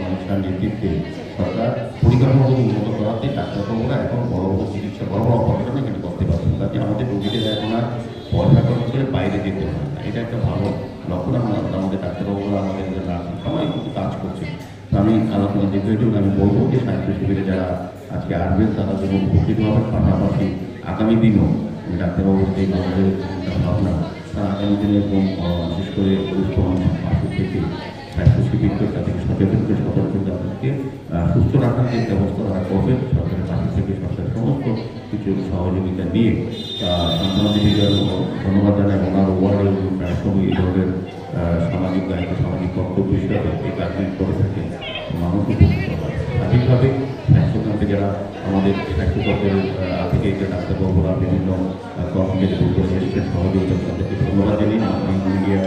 অনুষ্ঠান নেতৃত্বে সরকার পরিকাঠামোগুলো উন্নত করাতে ডাক্তারবাবুরা এখন বড় বড় চিকিৎসা বড় বড় অপারেশন এখানে করতে পারছেন, যাতে আমাদের রোগীদের এখন আর পয়সা খরচ করে বাইরে যেতে হয় না। এটা একটা ভালো লক্ষণ। আমাদের ডাক্তারবাবুরা আমাদের নার্সিং সবাই কিন্তু কাজ করছে। তো আমি আলোচনা যেতে আমি বলবো যে স্বাস্থ্য শিবিরে যারা আজকে আসবেন তারা যেন উপস্থিত হবেন। পাশাপাশি আগামী দিনও ডাক্তারবাবুর যে আমাদের ভাবনা তারা আগামী দিনে এবং বিশেষ করে সুস্থ মানুষ পাশের থেকে স্বাস্থ্য শিবিরকে তাদেরকে সতর্ক তাদেরকে সুস্থ রাখার যে ব্যবস্থা তারা করবে সরকারের পাশে থেকে সরকারের সমস্ত কিছু সহযোগিতা নিয়ে সান্ত্বনা দেবীকে ধন্যবাদ জানাই। ওনার ওয়ার্ডে প্রায় সময় এই ধরনের সামাজিক দায়িত্ব, সামাজিক কর্তব্য হিসাবে এই কাজগুলি করে থাকে, মানুষ উপকৃত হয়। স্বাভাবিকভাবে স্বাস্থ্যকেন্দ্রে যারা আমাদের স্বাস্থ্যকর্মীদের থেকে ডাক্তারবাবুরা বিভিন্ন কর্মকাণ্ডে করে এসেছেন, সহযোগিতা তাদেরকে ধন্যবাদ জানিয়ে মিডিয়া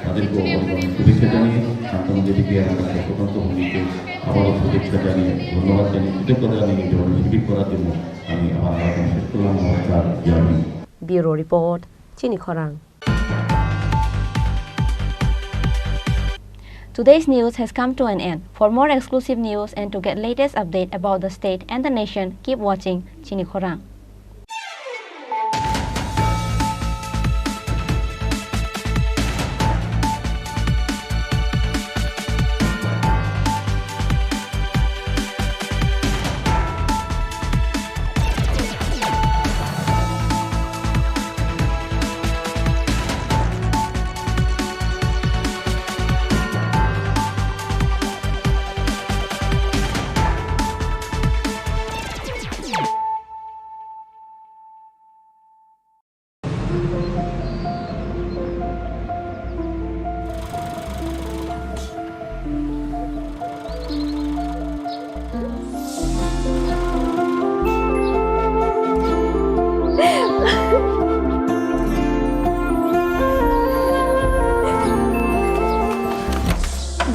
তাদেরকে অনেক শুভেচ্ছা জানিয়ে শান্তনু দেবীকে আমরা স্বতন্ত্র ভূমিকে আবারও শুভেচ্ছা জানিয়ে ধন্যবাদ জানিয়ে কৃতজ্ঞতা জানিয়ে এই ধরনের শিবির করার জন্য আমি আমার আলোচনা শেষ করলাম। নমস্কার, জয় Hind. Bureau Report, Chini Khorang. Today's news has come to an end. For more exclusive news and to get latest update about the state and the nation, keep watching Chini Khorang.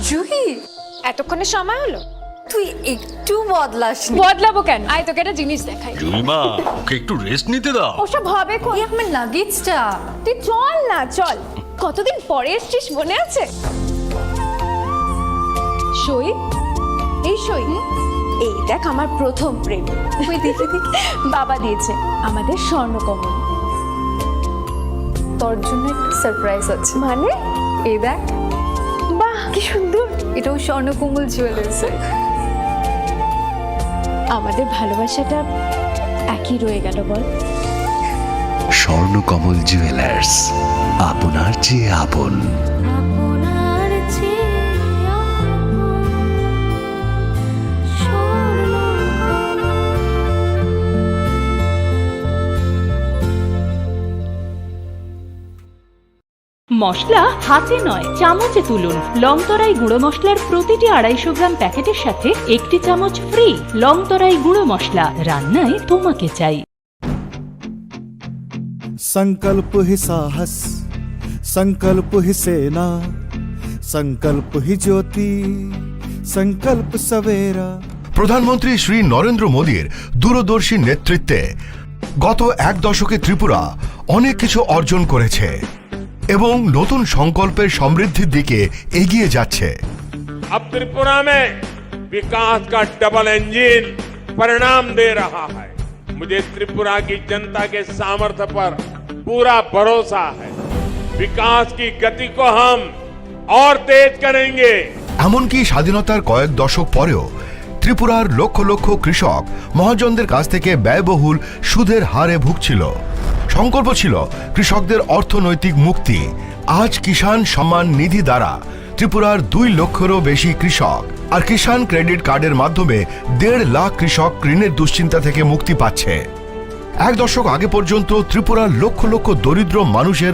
Juhi, এতক্ষণে সময় হলো? তুই একটু বদলাসনি। বদলাবো কেন? আয় তোকে একটা জিনিস দেখাই। জুলিমা, ওকে একটু রেস্ট নিতে দাও। ওসব হবে কোন? এই আমার লাগেজটা। তুই চল না, চল। কতদিন পরে এসেছিস, মনে আছে? সই, এই সই, এই দেখ আমার প্রথম প্রেম। তুই দেখে দেখে বাবা দিয়েছে আমাদের স্বর্ণকমল। তোর জন্য একটা সারপ্রাইজ আছে। মানে? এই দেখ। বাহ, কি সুন্দর। এটাও স্বর্ণকমল জুয়েলার্স। আমাদের ভালোবাসাটা একই রয়ে গেল বল। স্বর্ণকমল জুয়েলার্স, আপনার চেয়ে আপন। মশলা হাতে নয়, চামচে তুলুন। লংতরাই গুঁড়ো মশলার প্রতিটি 250 গ্রাম প্যাকেটের সাথে 1 চামচ ফ্রি। লংতরাই গুঁড়ো মশলা, রান্নায় তোমাকে চাই। संकल्प ही साहस, संकल्प ही सेना, संकल्प ही ज्योति, संकल्प सवेरा। প্রধানমন্ত্রী শ্রী নরেন্দ্র মোদীর দূরদর্শী নেতৃত্বে গত 1 দশকে ত্রিপুরা অনেক কিছু অর্জন করেছে এবং নতুন সংকল্পের সমৃদ্ধির দিকে এগিয়ে যাচ্ছে। अब त्रिपुरा में विकास का डबल इंजन परिणाम दे रहा है। मुझे त्रिपुरा की जनता के सामर्थ्य पर पूरा भरोसा है। विकास की गति को हम और तेज करेंगे। এমনকি স্বাধীনতার কয়েক দশক পরেও ত্রিপুরার লক্ষ লক্ষ কৃষক মহাজনদের কাছ থেকে ব্যয়বহুল সুদের হারে ভুগছিল। সংকল্প ছিল কৃষকদের অর্থনৈতিক মুক্তি। আজ কিষাণ সম্মান নিধি দ্বারা ত্রিপুরার 2 লক্ষেরও বেশি কৃষক আর কিষাণ ক্রেডিট কার্ডের মাধ্যমে 1.5 লাখ কৃষক ঋণের দুশ্চিন্তা থেকে মুক্তি পাচ্ছে। 1 দশক আগে পর্যন্ত ত্রিপুরার লক্ষ লক্ষ দরিদ্র মানুষের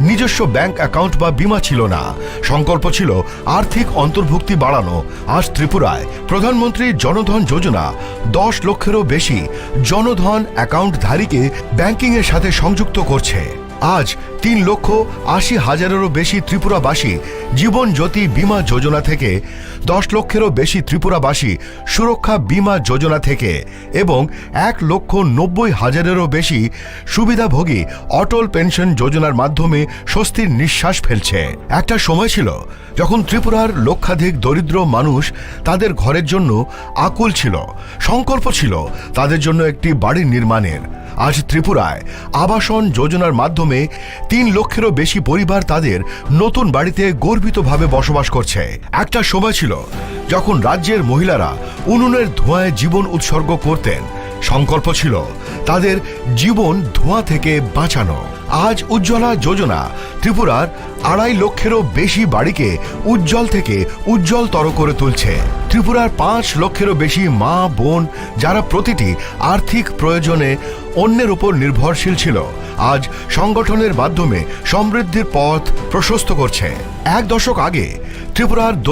নিজস্ব ব্যাংক অ্যাকাউন্ট বা বীমা ছিল না। সংকল্প ছিল আর্থিক অন্তর্ভুক্তি বাড়ানো। আজ ত্রিপুরায় প্রধানমন্ত্রী জনধন যোজনা 10 লক্ষেরও বেশি জনধন অ্যাকাউন্টধারীকে ব্যাংকিংয়ের সাথে সংযুক্ত করছে। আজ 3,80,000-এরও বেশি ত্রিপুরাবাসী জীবন জ্যোতি বীমা যোজনা থেকে, 10 লক্ষেরও বেশি ত্রিপুরাবাসী সুরক্ষা বীমা যোজনা থেকে এবং 1,90,000-এরও বেশি সুবিধাভোগী অটল পেনশন যোজনার মাধ্যমে স্বস্তির নিঃশ্বাস ফেলছে। একটা সময় ছিল যখন ত্রিপুরার লক্ষাধিক দরিদ্র মানুষ তাদের ঘরের জন্য আকুল ছিল। সংকল্প ছিল তাদের জন্য একটি বাড়ি নির্মাণের। আজ ত্রিপুরায় আবাসন যোজনার মাধ্যমে 3 লক্ষেরও বেশি পরিবার তাদের নতুন বাড়িতে গর্বিতভাবে বসবাস করছে। একটা সময় ছিল যখন রাজ্যের মহিলারা উনুনের ধোঁয়ায় জীবন উৎসর্গ করতেন। সংকল্প ছিল তাদের জীবন ধোঁয়া থেকে বাঁচানো। আজ উজ্জ্বলা যোজনা ত্রিপুরার 2.5 লক্ষেরও বেশি বাড়িকে উজ্জ্বল থেকে উজ্জ্বলতর করে তুলছে। ত্রিপুরার 5 লক্ষেরও বেশি মা বোন যারা প্রতিটি আর্থিক প্রয়োজনে অন্যের উপর নির্ভরশীল ছিল, আজ সংগঠনের মাধ্যমে সমৃদ্ধির পথ প্রশস্ত করছে। এক দশক আগে ত্রিপুরার